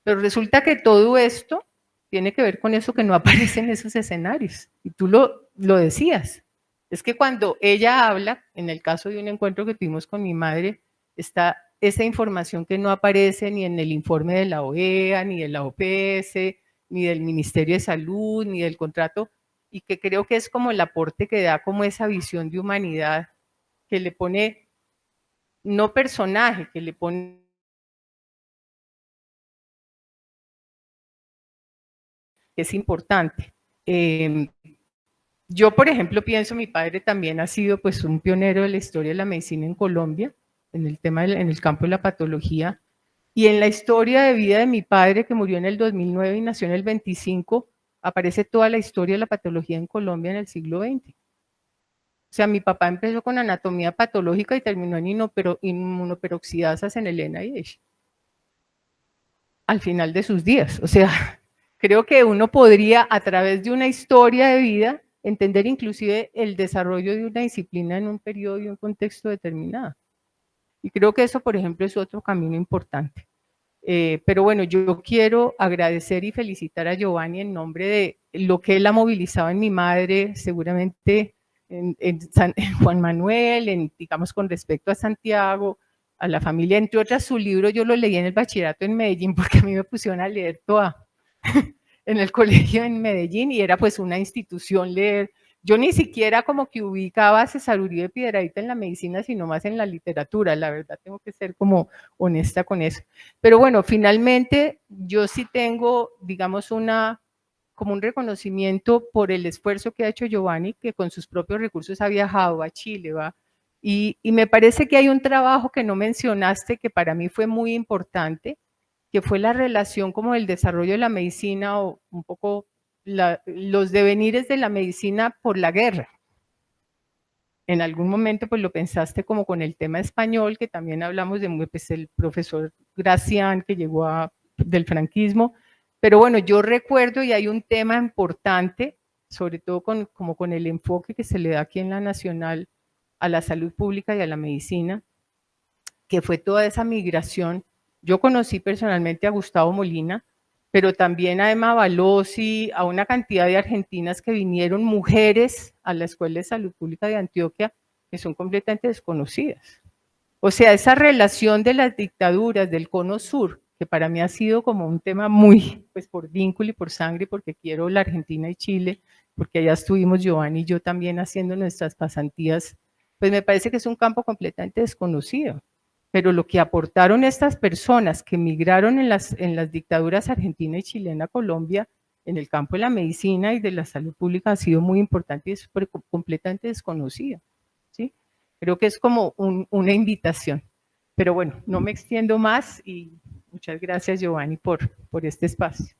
Speaker 6: Pero resulta que todo esto tiene que ver con eso que no aparece en esos escenarios. Y tú lo decías. Es que cuando ella habla, en el caso de un encuentro que tuvimos con mi madre, está esa información que no aparece ni en el informe de la OEA, ni de la OPS, ni del Ministerio de Salud, ni del contrato, y que creo que es como el aporte que da como esa visión de humanidad, que le pone, no personaje, que le pone es importante. Yo, por ejemplo, pienso, mi padre también ha sido pues un pionero de la historia de la medicina en Colombia, en el tema, en el campo de la patología, y en la historia de vida de mi padre, que murió en el 2009 y nació en el 25, aparece toda la historia de la patología en Colombia en el siglo XX. O sea, mi papá empezó con anatomía patológica y terminó en inmunoperoxidasas en el NIH. Al final de sus días. O sea, creo que uno podría, a través de una historia de vida, entender inclusive el desarrollo de una disciplina en un periodo y un contexto determinado. Y creo que eso, por ejemplo, es otro camino importante. Pero bueno, yo quiero agradecer y felicitar a Giovanni en nombre de lo que él ha movilizado en mi madre, seguramente en Juan Manuel, digamos con respecto a Santiago, a la familia, entre otras su libro yo lo leí en el bachillerato en Medellín porque a mí me pusieron a leer toda en el colegio en Medellín y era pues una institución leer. Yo ni siquiera como que ubicaba a César Uribe Piedradita en la medicina, sino más en la literatura, la verdad tengo que ser como honesta con eso. Pero bueno, finalmente yo sí tengo, digamos, como un reconocimiento por el esfuerzo que ha hecho Giovanni, que con sus propios recursos ha viajado a Chile, y me parece que hay un trabajo que no mencionaste que para mí fue muy importante, que fue la relación como el desarrollo de la medicina o un poco los devenires de la medicina por la guerra. En algún momento pues lo pensaste como con el tema español, que también hablamos de pues, el profesor Gracián que llegó del franquismo, pero bueno, yo recuerdo y hay un tema importante, sobre todo como con el enfoque que se le da aquí en la Nacional a la salud pública y a la medicina, que fue toda esa migración. Yo conocí personalmente a Gustavo Molina, pero también a Emma Balossi, a una cantidad de argentinas que vinieron, mujeres, a la Escuela de Salud Pública de Antioquia, que son completamente desconocidas. O sea, esa relación de las dictaduras del Cono Sur, que para mí ha sido como un tema muy, pues por vínculo y por sangre, porque quiero la Argentina y Chile, porque allá estuvimos Giovanni y yo también haciendo nuestras pasantías, pues me parece que es un campo completamente desconocido. Pero lo que aportaron estas personas que migraron en las dictaduras argentina y chilena a Colombia, en el campo de la medicina y de la salud pública, ha sido muy importante y es completamente desconocido, ¿sí? Creo que es como una invitación. Pero bueno, no me extiendo más y muchas gracias, Giovanni, por este espacio.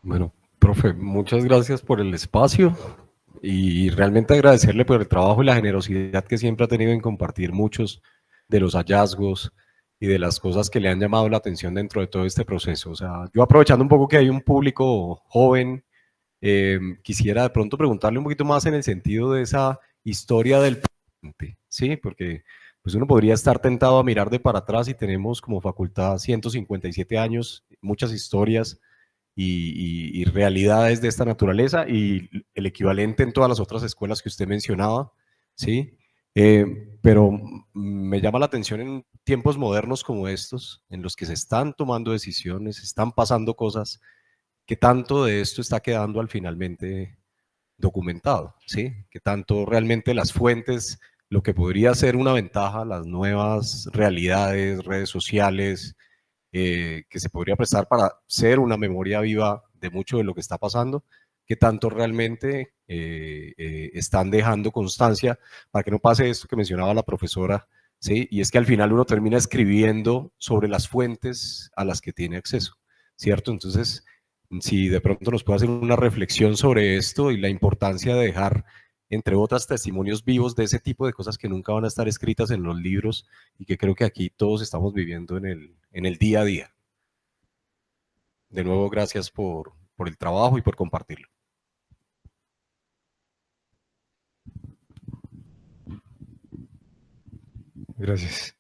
Speaker 7: Bueno, profe, muchas gracias por el espacio y realmente agradecerle por el trabajo y la generosidad que siempre ha tenido en compartir muchos de los hallazgos y de las cosas que le han llamado la atención dentro de todo este proceso. O sea, yo aprovechando un poco que hay un público joven, quisiera de pronto preguntarle un poquito más en el sentido de esa historia del presente, ¿sí? Porque pues uno podría estar tentado a mirar de para atrás y tenemos como facultad 157 años, muchas historias y realidades de esta naturaleza y el equivalente en todas las otras escuelas que usted mencionaba, ¿sí? Pero me llama la atención en tiempos modernos como estos, en los que se están tomando decisiones, se están pasando cosas, que tanto de esto está quedando al finalmente documentado, ¿sí? Que tanto realmente las fuentes, lo que podría ser una ventaja, las nuevas realidades, redes sociales, que se podría prestar para ser una memoria viva de mucho de lo que está pasando, que tanto realmente están dejando constancia para que no pase esto que mencionaba la profesora, ¿sí? Y es que al final uno termina escribiendo sobre las fuentes a las que tiene acceso, ¿cierto? Entonces, si de pronto nos puede hacer una reflexión sobre esto y la importancia de dejar, entre otras, testimonios vivos de ese tipo de cosas que nunca van a estar escritas en los libros y que creo que aquí todos estamos viviendo en el día a día. De nuevo, gracias por el trabajo y por compartirlo.
Speaker 8: Gracias.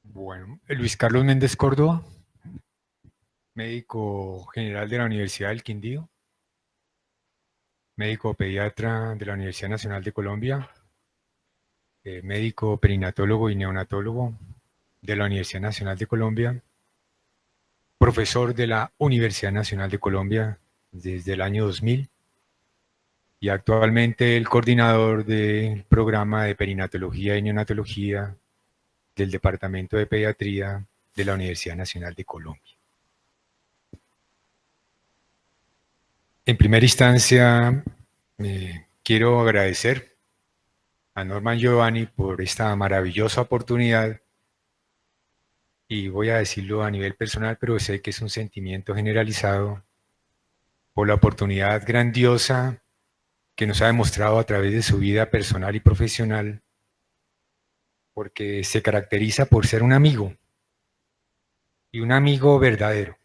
Speaker 8: Bueno, Luis Carlos Méndez Córdoba, médico general de la Universidad del Quindío. médico pediatra de la Universidad Nacional de Colombia, médico perinatólogo y neonatólogo de la Universidad Nacional de Colombia, profesor de la Universidad Nacional de Colombia desde el año 2000 y actualmente el coordinador del programa de perinatología y neonatología del Departamento de Pediatría de la Universidad Nacional de Colombia. En primera instancia, quiero agradecer a Norman Giovanni por esta maravillosa oportunidad, y voy a decirlo a nivel personal, pero sé que es un sentimiento generalizado, por la oportunidad grandiosa que nos ha demostrado a través de su vida personal y profesional, porque se caracteriza por ser un amigo, y un amigo verdadero.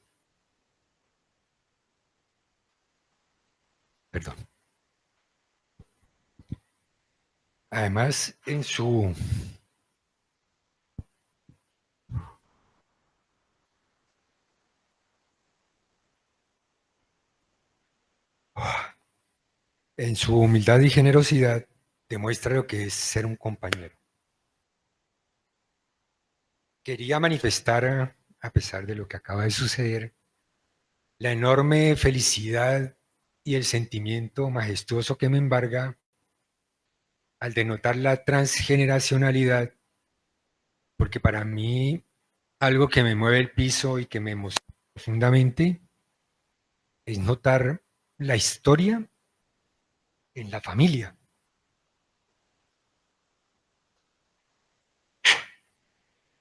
Speaker 8: Perdón. Además, en su humildad y generosidad demuestra lo que es ser un compañero. Quería manifestar, a pesar de lo que acaba de suceder, la enorme felicidad y el sentimiento majestuoso que me embarga al denotar la transgeneracionalidad, porque para mí algo que me mueve el piso y que me emociona profundamente es notar la historia en la familia.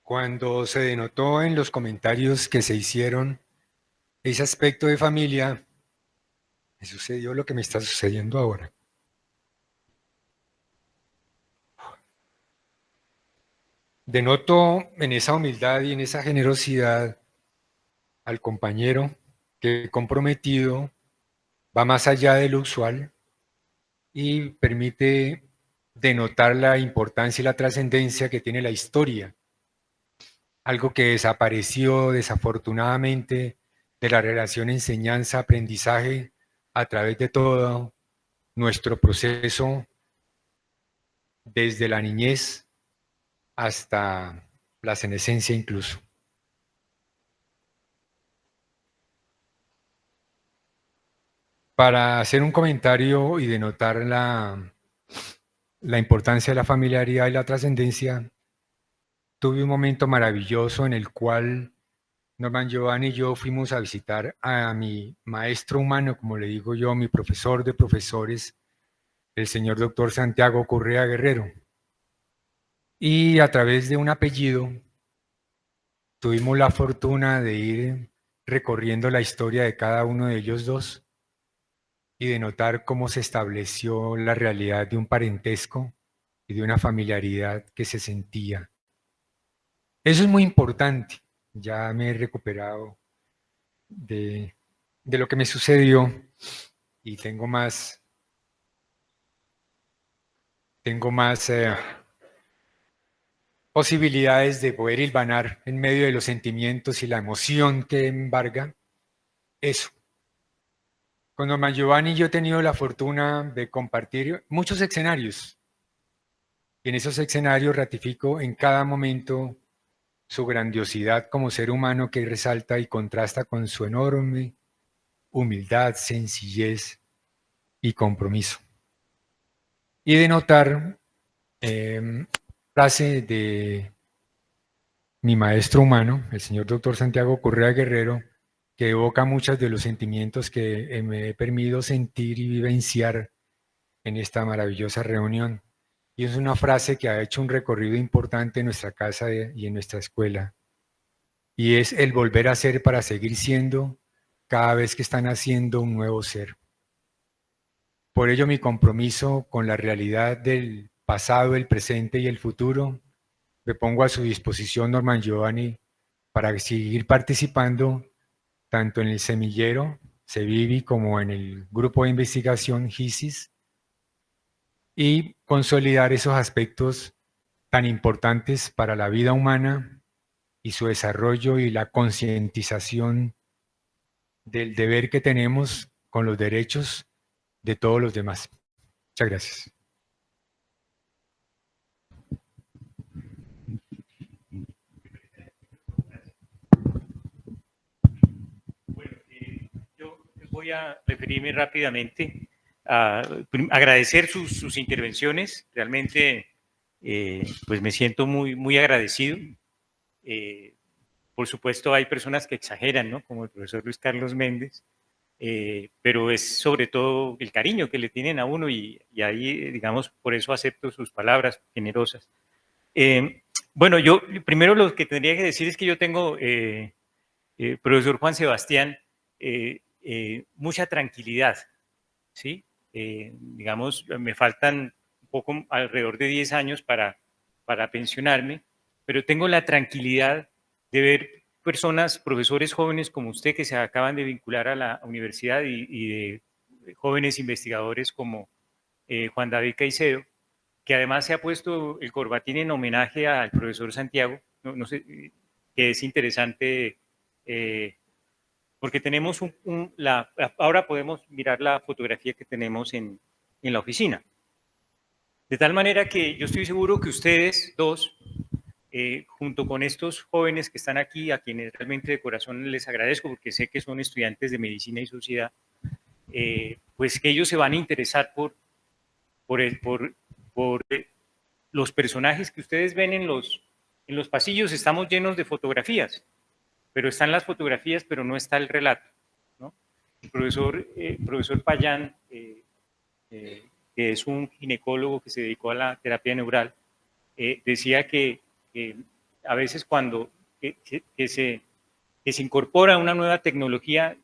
Speaker 8: Cuando se denotó en los comentarios que se hicieron ese aspecto de familia, me sucedió lo que me está sucediendo ahora. Denoto en esa humildad y en esa generosidad al compañero que comprometido va más allá de lo usual y permite denotar la importancia y la trascendencia que tiene la historia, algo que desapareció desafortunadamente de la relación enseñanza-aprendizaje a través de todo nuestro proceso desde la niñez hasta la senescencia incluso. Para hacer un comentario y denotar la importancia de la familiaridad y la trascendencia, tuve un momento maravilloso en el cual Norman Giovanni y yo fuimos a visitar a mi maestro humano, como le digo yo, mi profesor de profesores, el señor doctor Santiago Correa Guerrero. Y a través de un apellido tuvimos la fortuna de ir recorriendo la historia de cada uno de ellos dos y de notar cómo se estableció la realidad de un parentesco y de una familiaridad que se sentía. Eso es muy importante. Ya me he recuperado de lo que me sucedió y tengo más posibilidades de poder hilvanar en medio de los sentimientos y la emoción que embarga eso. Con Norman Giovanni yo he tenido la fortuna de compartir muchos escenarios y en esos escenarios ratifico en cada momento su grandiosidad como ser humano que resalta y contrasta con su enorme humildad, sencillez y compromiso. Y de notar frase de mi maestro humano, el señor doctor Santiago Correa Guerrero, que evoca muchos de los sentimientos que me he permitido sentir y vivenciar en esta maravillosa reunión. Y es una frase que ha hecho un recorrido importante en nuestra casa y en nuestra escuela. Y es el volver a ser para seguir siendo cada vez que están haciendo un nuevo ser. Por ello mi compromiso con la realidad del pasado, el presente y el futuro, me pongo a su disposición, Norman Giovanni, para seguir participando tanto en el semillero CEVIVI como en el grupo de investigación GISIS y consolidar esos aspectos tan importantes para la vida humana y su desarrollo y la concientización del deber que tenemos con los derechos de todos los demás. Muchas gracias.
Speaker 2: Bueno, yo voy a referirme rápidamente a agradecer sus intervenciones. Realmente, pues me siento muy agradecido. Por supuesto, hay personas que exageran, ¿no? Como el profesor Luis Carlos Méndez, pero es sobre todo el cariño que le tienen a uno y ahí, digamos, por eso acepto sus palabras generosas. Bueno, yo primero lo que tendría que decir es que yo tengo, profesor Juan Sebastián, mucha tranquilidad, ¿sí? Digamos, me faltan un poco, alrededor de 10 años para pensionarme, pero tengo la tranquilidad de ver personas, profesores jóvenes como usted que se acaban de vincular a la universidad y de jóvenes investigadores como Juan David Caicedo, que además se ha puesto el corbatín en homenaje al profesor Santiago, no sé, que es interesante porque tenemos ahora podemos mirar la fotografía que tenemos en la oficina. De tal manera que yo estoy seguro que ustedes dos, junto con estos jóvenes que están aquí, a quienes realmente de corazón les agradezco porque sé que son estudiantes de medicina y sociedad, pues que ellos se van a interesar por los personajes que ustedes ven en los pasillos. Estamos llenos de fotografías, pero están las fotografías, pero no está el relato, ¿no? El profesor Payán, que es un ginecólogo que se dedicó a la terapia neural, decía que a veces cuando se incorpora una nueva tecnología,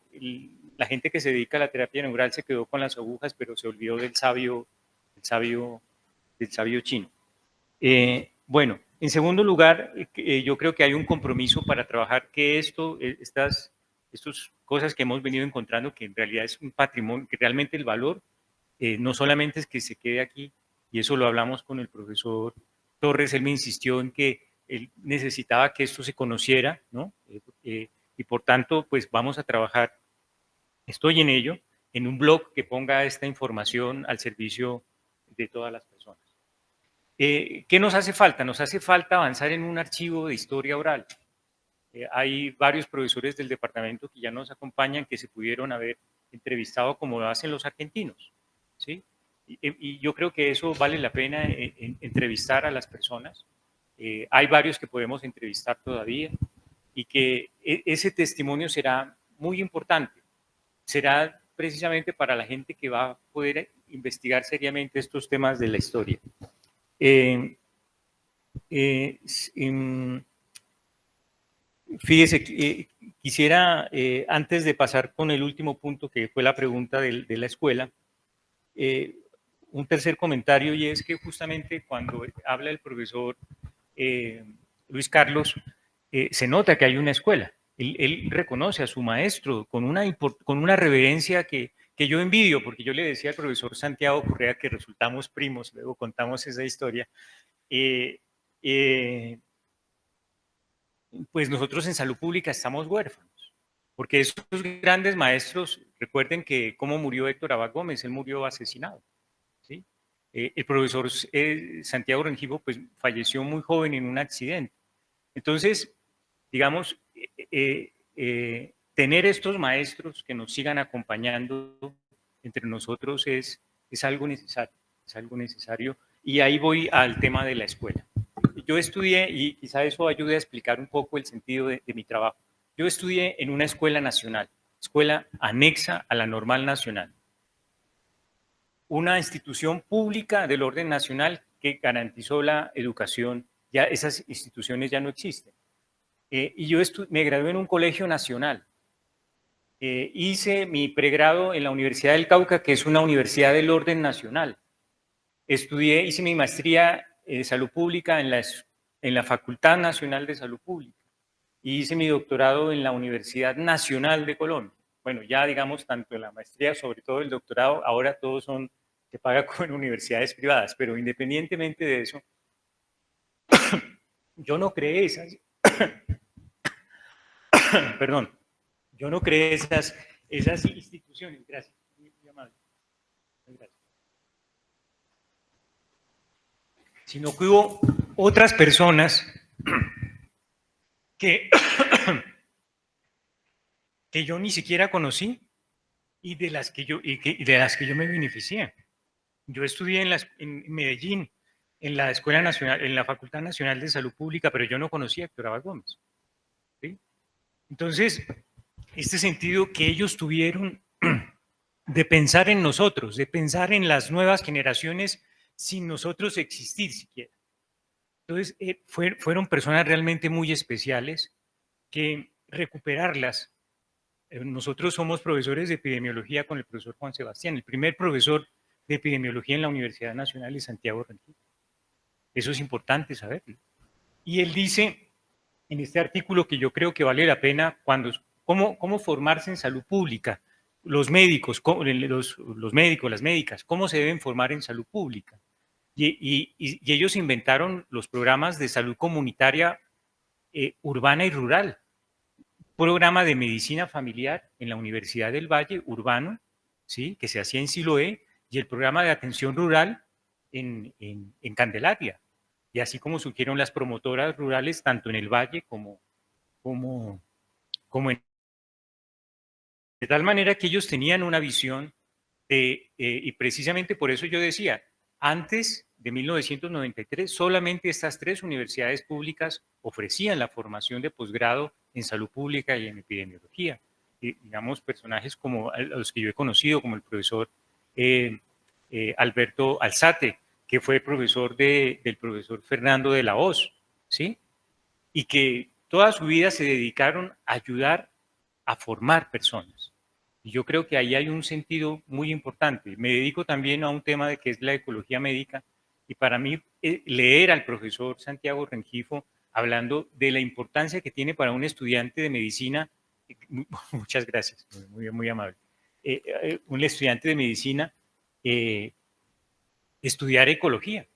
Speaker 2: la gente que se dedica a la terapia neural se quedó con las agujas, pero se olvidó del sabio chino. Bueno, en segundo lugar, yo creo que hay un compromiso para trabajar que estas cosas que hemos venido encontrando, que en realidad es un patrimonio, que realmente el valor no solamente es que se quede aquí, y eso lo hablamos con el profesor Torres, él me insistió en que él necesitaba que esto se conociera, ¿no? Y por tanto, pues vamos a trabajar, estoy en ello, en un blog que ponga esta información al servicio de todas las personas. ¿Qué nos hace falta? Nos hace falta avanzar en un archivo de historia oral. Hay varios profesores del departamento que ya nos acompañan que se pudieron haber entrevistado como lo hacen los argentinos, ¿sí? Y yo creo que eso vale la pena entrevistar a las personas. Hay varios que podemos entrevistar todavía y que ese testimonio será muy importante. Será precisamente para la gente que va a poder investigar seriamente estos temas de la historia. Fíjese, quisiera, antes de pasar con el último punto, que fue la pregunta de la escuela, un tercer comentario, y es que justamente cuando habla el profesor Luis Carlos, se nota que hay una escuela. Él reconoce a su maestro con una reverencia que yo envidio, porque yo le decía al profesor Santiago Correa que resultamos primos, luego contamos esa historia. Pues nosotros en salud pública estamos huérfanos, porque esos grandes maestros, recuerden que cómo murió Héctor Abad Gómez, él murió asesinado, ¿sí? El profesor Santiago Rengifo pues falleció muy joven en un accidente. Entonces, digamos, tener estos maestros que nos sigan acompañando entre nosotros es algo necesario, y ahí voy al tema de la escuela. Yo estudié, y quizá eso ayude a explicar un poco el sentido de mi trabajo. Yo estudié en una escuela nacional, escuela anexa a la Normal Nacional, una institución pública del orden nacional que garantizó la educación. Ya esas instituciones ya no existen. Y yo me gradué en un colegio nacional. Hice mi pregrado en la Universidad del Cauca, que es una universidad del orden nacional. Hice mi maestría de salud pública en la Facultad Nacional de Salud Pública, y hice mi doctorado en la Universidad Nacional de Colombia. Bueno, ya digamos, tanto la maestría, sobre todo el doctorado, ahora todos se paga con universidades privadas, pero independientemente de eso, yo no creé esas, perdón, yo no creé esas instituciones, gracias, muy amable. sino que hubo otras personas que, que yo ni siquiera conocí y de las que yo me beneficié. Yo estudié en Medellín, en la Escuela Nacional, en la Facultad Nacional de Salud Pública, pero yo no conocía a Héctor Abad Gómez. ¿Sí? Entonces, este sentido que ellos tuvieron de pensar en nosotros, de pensar en las nuevas generaciones sin nosotros existir siquiera. Entonces, fueron personas realmente muy especiales que recuperarlas. Nosotros somos profesores de epidemiología con el profesor Juan Sebastián, el primer profesor de epidemiología en la Universidad Nacional de Santiago Rengifo. Eso es importante saberlo. Y él dice en este artículo que yo creo que vale la pena cómo formarse en salud pública, los médicos, los médicos, las médicas, cómo se deben formar en salud pública. Y ellos inventaron los programas de salud comunitaria urbana y rural, programa de medicina familiar en la Universidad del Valle, urbano, ¿sí? Que se hacía en Siloé, y el programa de atención rural en Candelaria. Y así como surgieron las promotoras rurales, tanto en el Valle como en... De tal manera que ellos tenían una visión y precisamente por eso yo decía, antes de 1993, solamente estas 3 universidades públicas ofrecían la formación de posgrado en salud pública y en epidemiología. Digamos, personajes como los que yo he conocido, como el profesor Alberto Alzate, que fue profesor del profesor Fernando de la Hoz, ¿sí? Y que toda su vida se dedicaron a ayudar a formar personas. Y yo creo que ahí hay un sentido muy importante. Me dedico también a un tema de que es la ecología médica, y para mí leer al profesor Santiago Rengifo hablando de la importancia que tiene para un estudiante de medicina, muchas gracias, muy amable, un estudiante de medicina estudiar ecología.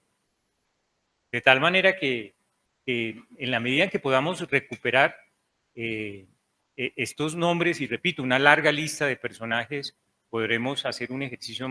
Speaker 2: De tal manera que en la medida en que podamos recuperar estos nombres, y repito, una larga lista de personajes, podremos hacer un ejercicio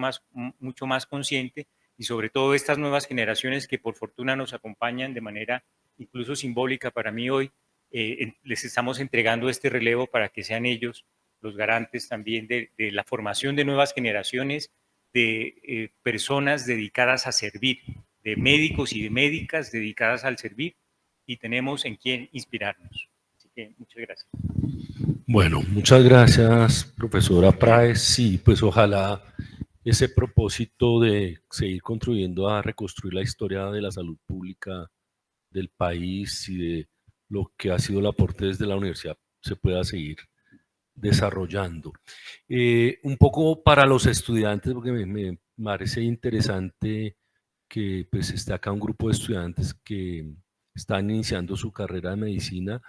Speaker 2: mucho más consciente, y sobre todo estas nuevas generaciones que por fortuna nos acompañan de manera incluso simbólica para mí hoy, les estamos entregando este relevo para que sean ellos los garantes también de la formación de nuevas generaciones, de personas dedicadas a servir, de médicos y de médicas dedicadas al servir, y tenemos en quién inspirarnos. Así que muchas gracias.
Speaker 1: Bueno, muchas gracias, profesora Praes. Sí, pues ojalá ese propósito de seguir contribuyendo a reconstruir la historia de la salud pública del país y de lo que ha sido el aporte desde la universidad se pueda seguir desarrollando. Un poco para los estudiantes, porque me parece interesante que pues esté acá un grupo de estudiantes que están iniciando su carrera de medicina.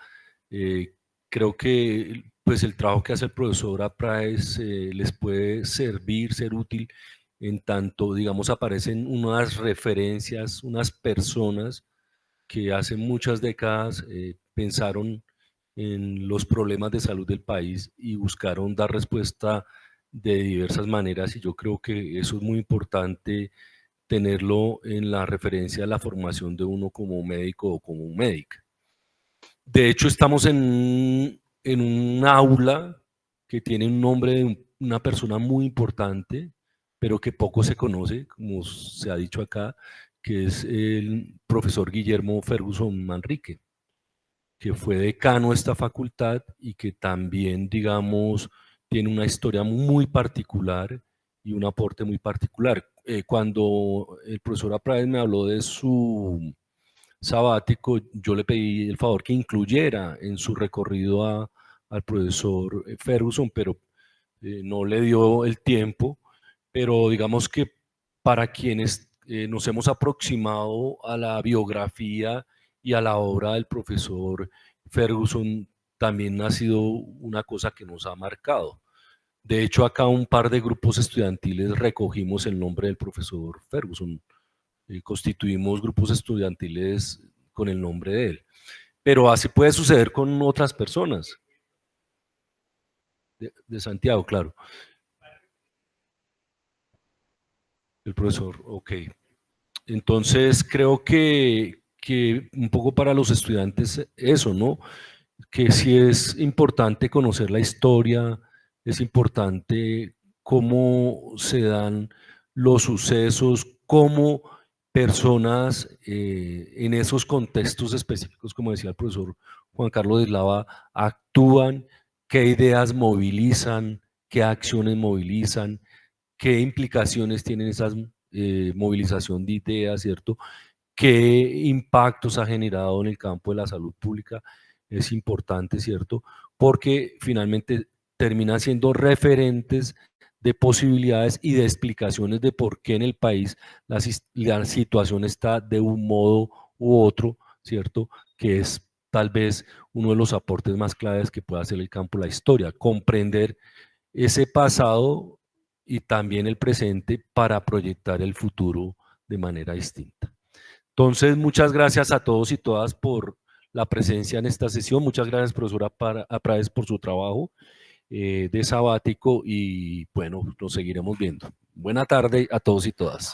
Speaker 1: Creo que pues el trabajo que hace el profesor Praes les puede servir, ser útil, en tanto, digamos, aparecen unas referencias, unas personas que hace muchas décadas pensaron en los problemas de salud del país y buscaron dar respuesta de diversas maneras, y yo creo que eso es muy importante tenerlo en la referencia a la formación de uno como médico o como médica. De hecho, estamos en un aula que tiene un nombre de una persona muy importante, pero que poco se conoce, como se ha dicho acá, que es el profesor Guillermo Ferguson Manrique, que fue decano de esta facultad y que también, digamos, tiene una historia muy particular y un aporte muy particular. Cuando el profesor Praes me habló de su sabático, yo le pedí el favor que incluyera en su recorrido al profesor Ferguson, pero no le dio el tiempo. Pero digamos que para quienes nos hemos aproximado a la biografía y a la obra del profesor Ferguson, también ha sido una cosa que nos ha marcado. De hecho, acá un par de grupos estudiantiles recogimos el nombre del profesor Ferguson, constituimos grupos estudiantiles con el nombre de él. Pero así puede suceder con otras personas. De Santiago, claro. El profesor, ok. Entonces creo que un poco para los estudiantes eso, ¿no? Que sí es importante conocer la historia, es importante cómo se dan los sucesos, cómo personas en esos contextos específicos, como decía el profesor Juan Carlos Eslava, actúan, qué ideas movilizan, qué acciones movilizan, qué implicaciones tienen esas movilización de ideas, ¿cierto? ¿Qué impactos ha generado en el campo de la salud pública? Es importante, ¿cierto? Porque finalmente terminan siendo referentes de posibilidades y de explicaciones de por qué en el país la situación está de un modo u otro, ¿cierto? Que es tal vez uno de los aportes más claves que puede hacer el campo, la historia, comprender ese pasado y también el presente para proyectar el futuro de manera distinta. Entonces, muchas gracias a todos y todas por la presencia en esta sesión. Muchas gracias, profesora Prades, por su trabajo de sabático y bueno, nos seguiremos viendo. Buena tarde a todos y todas.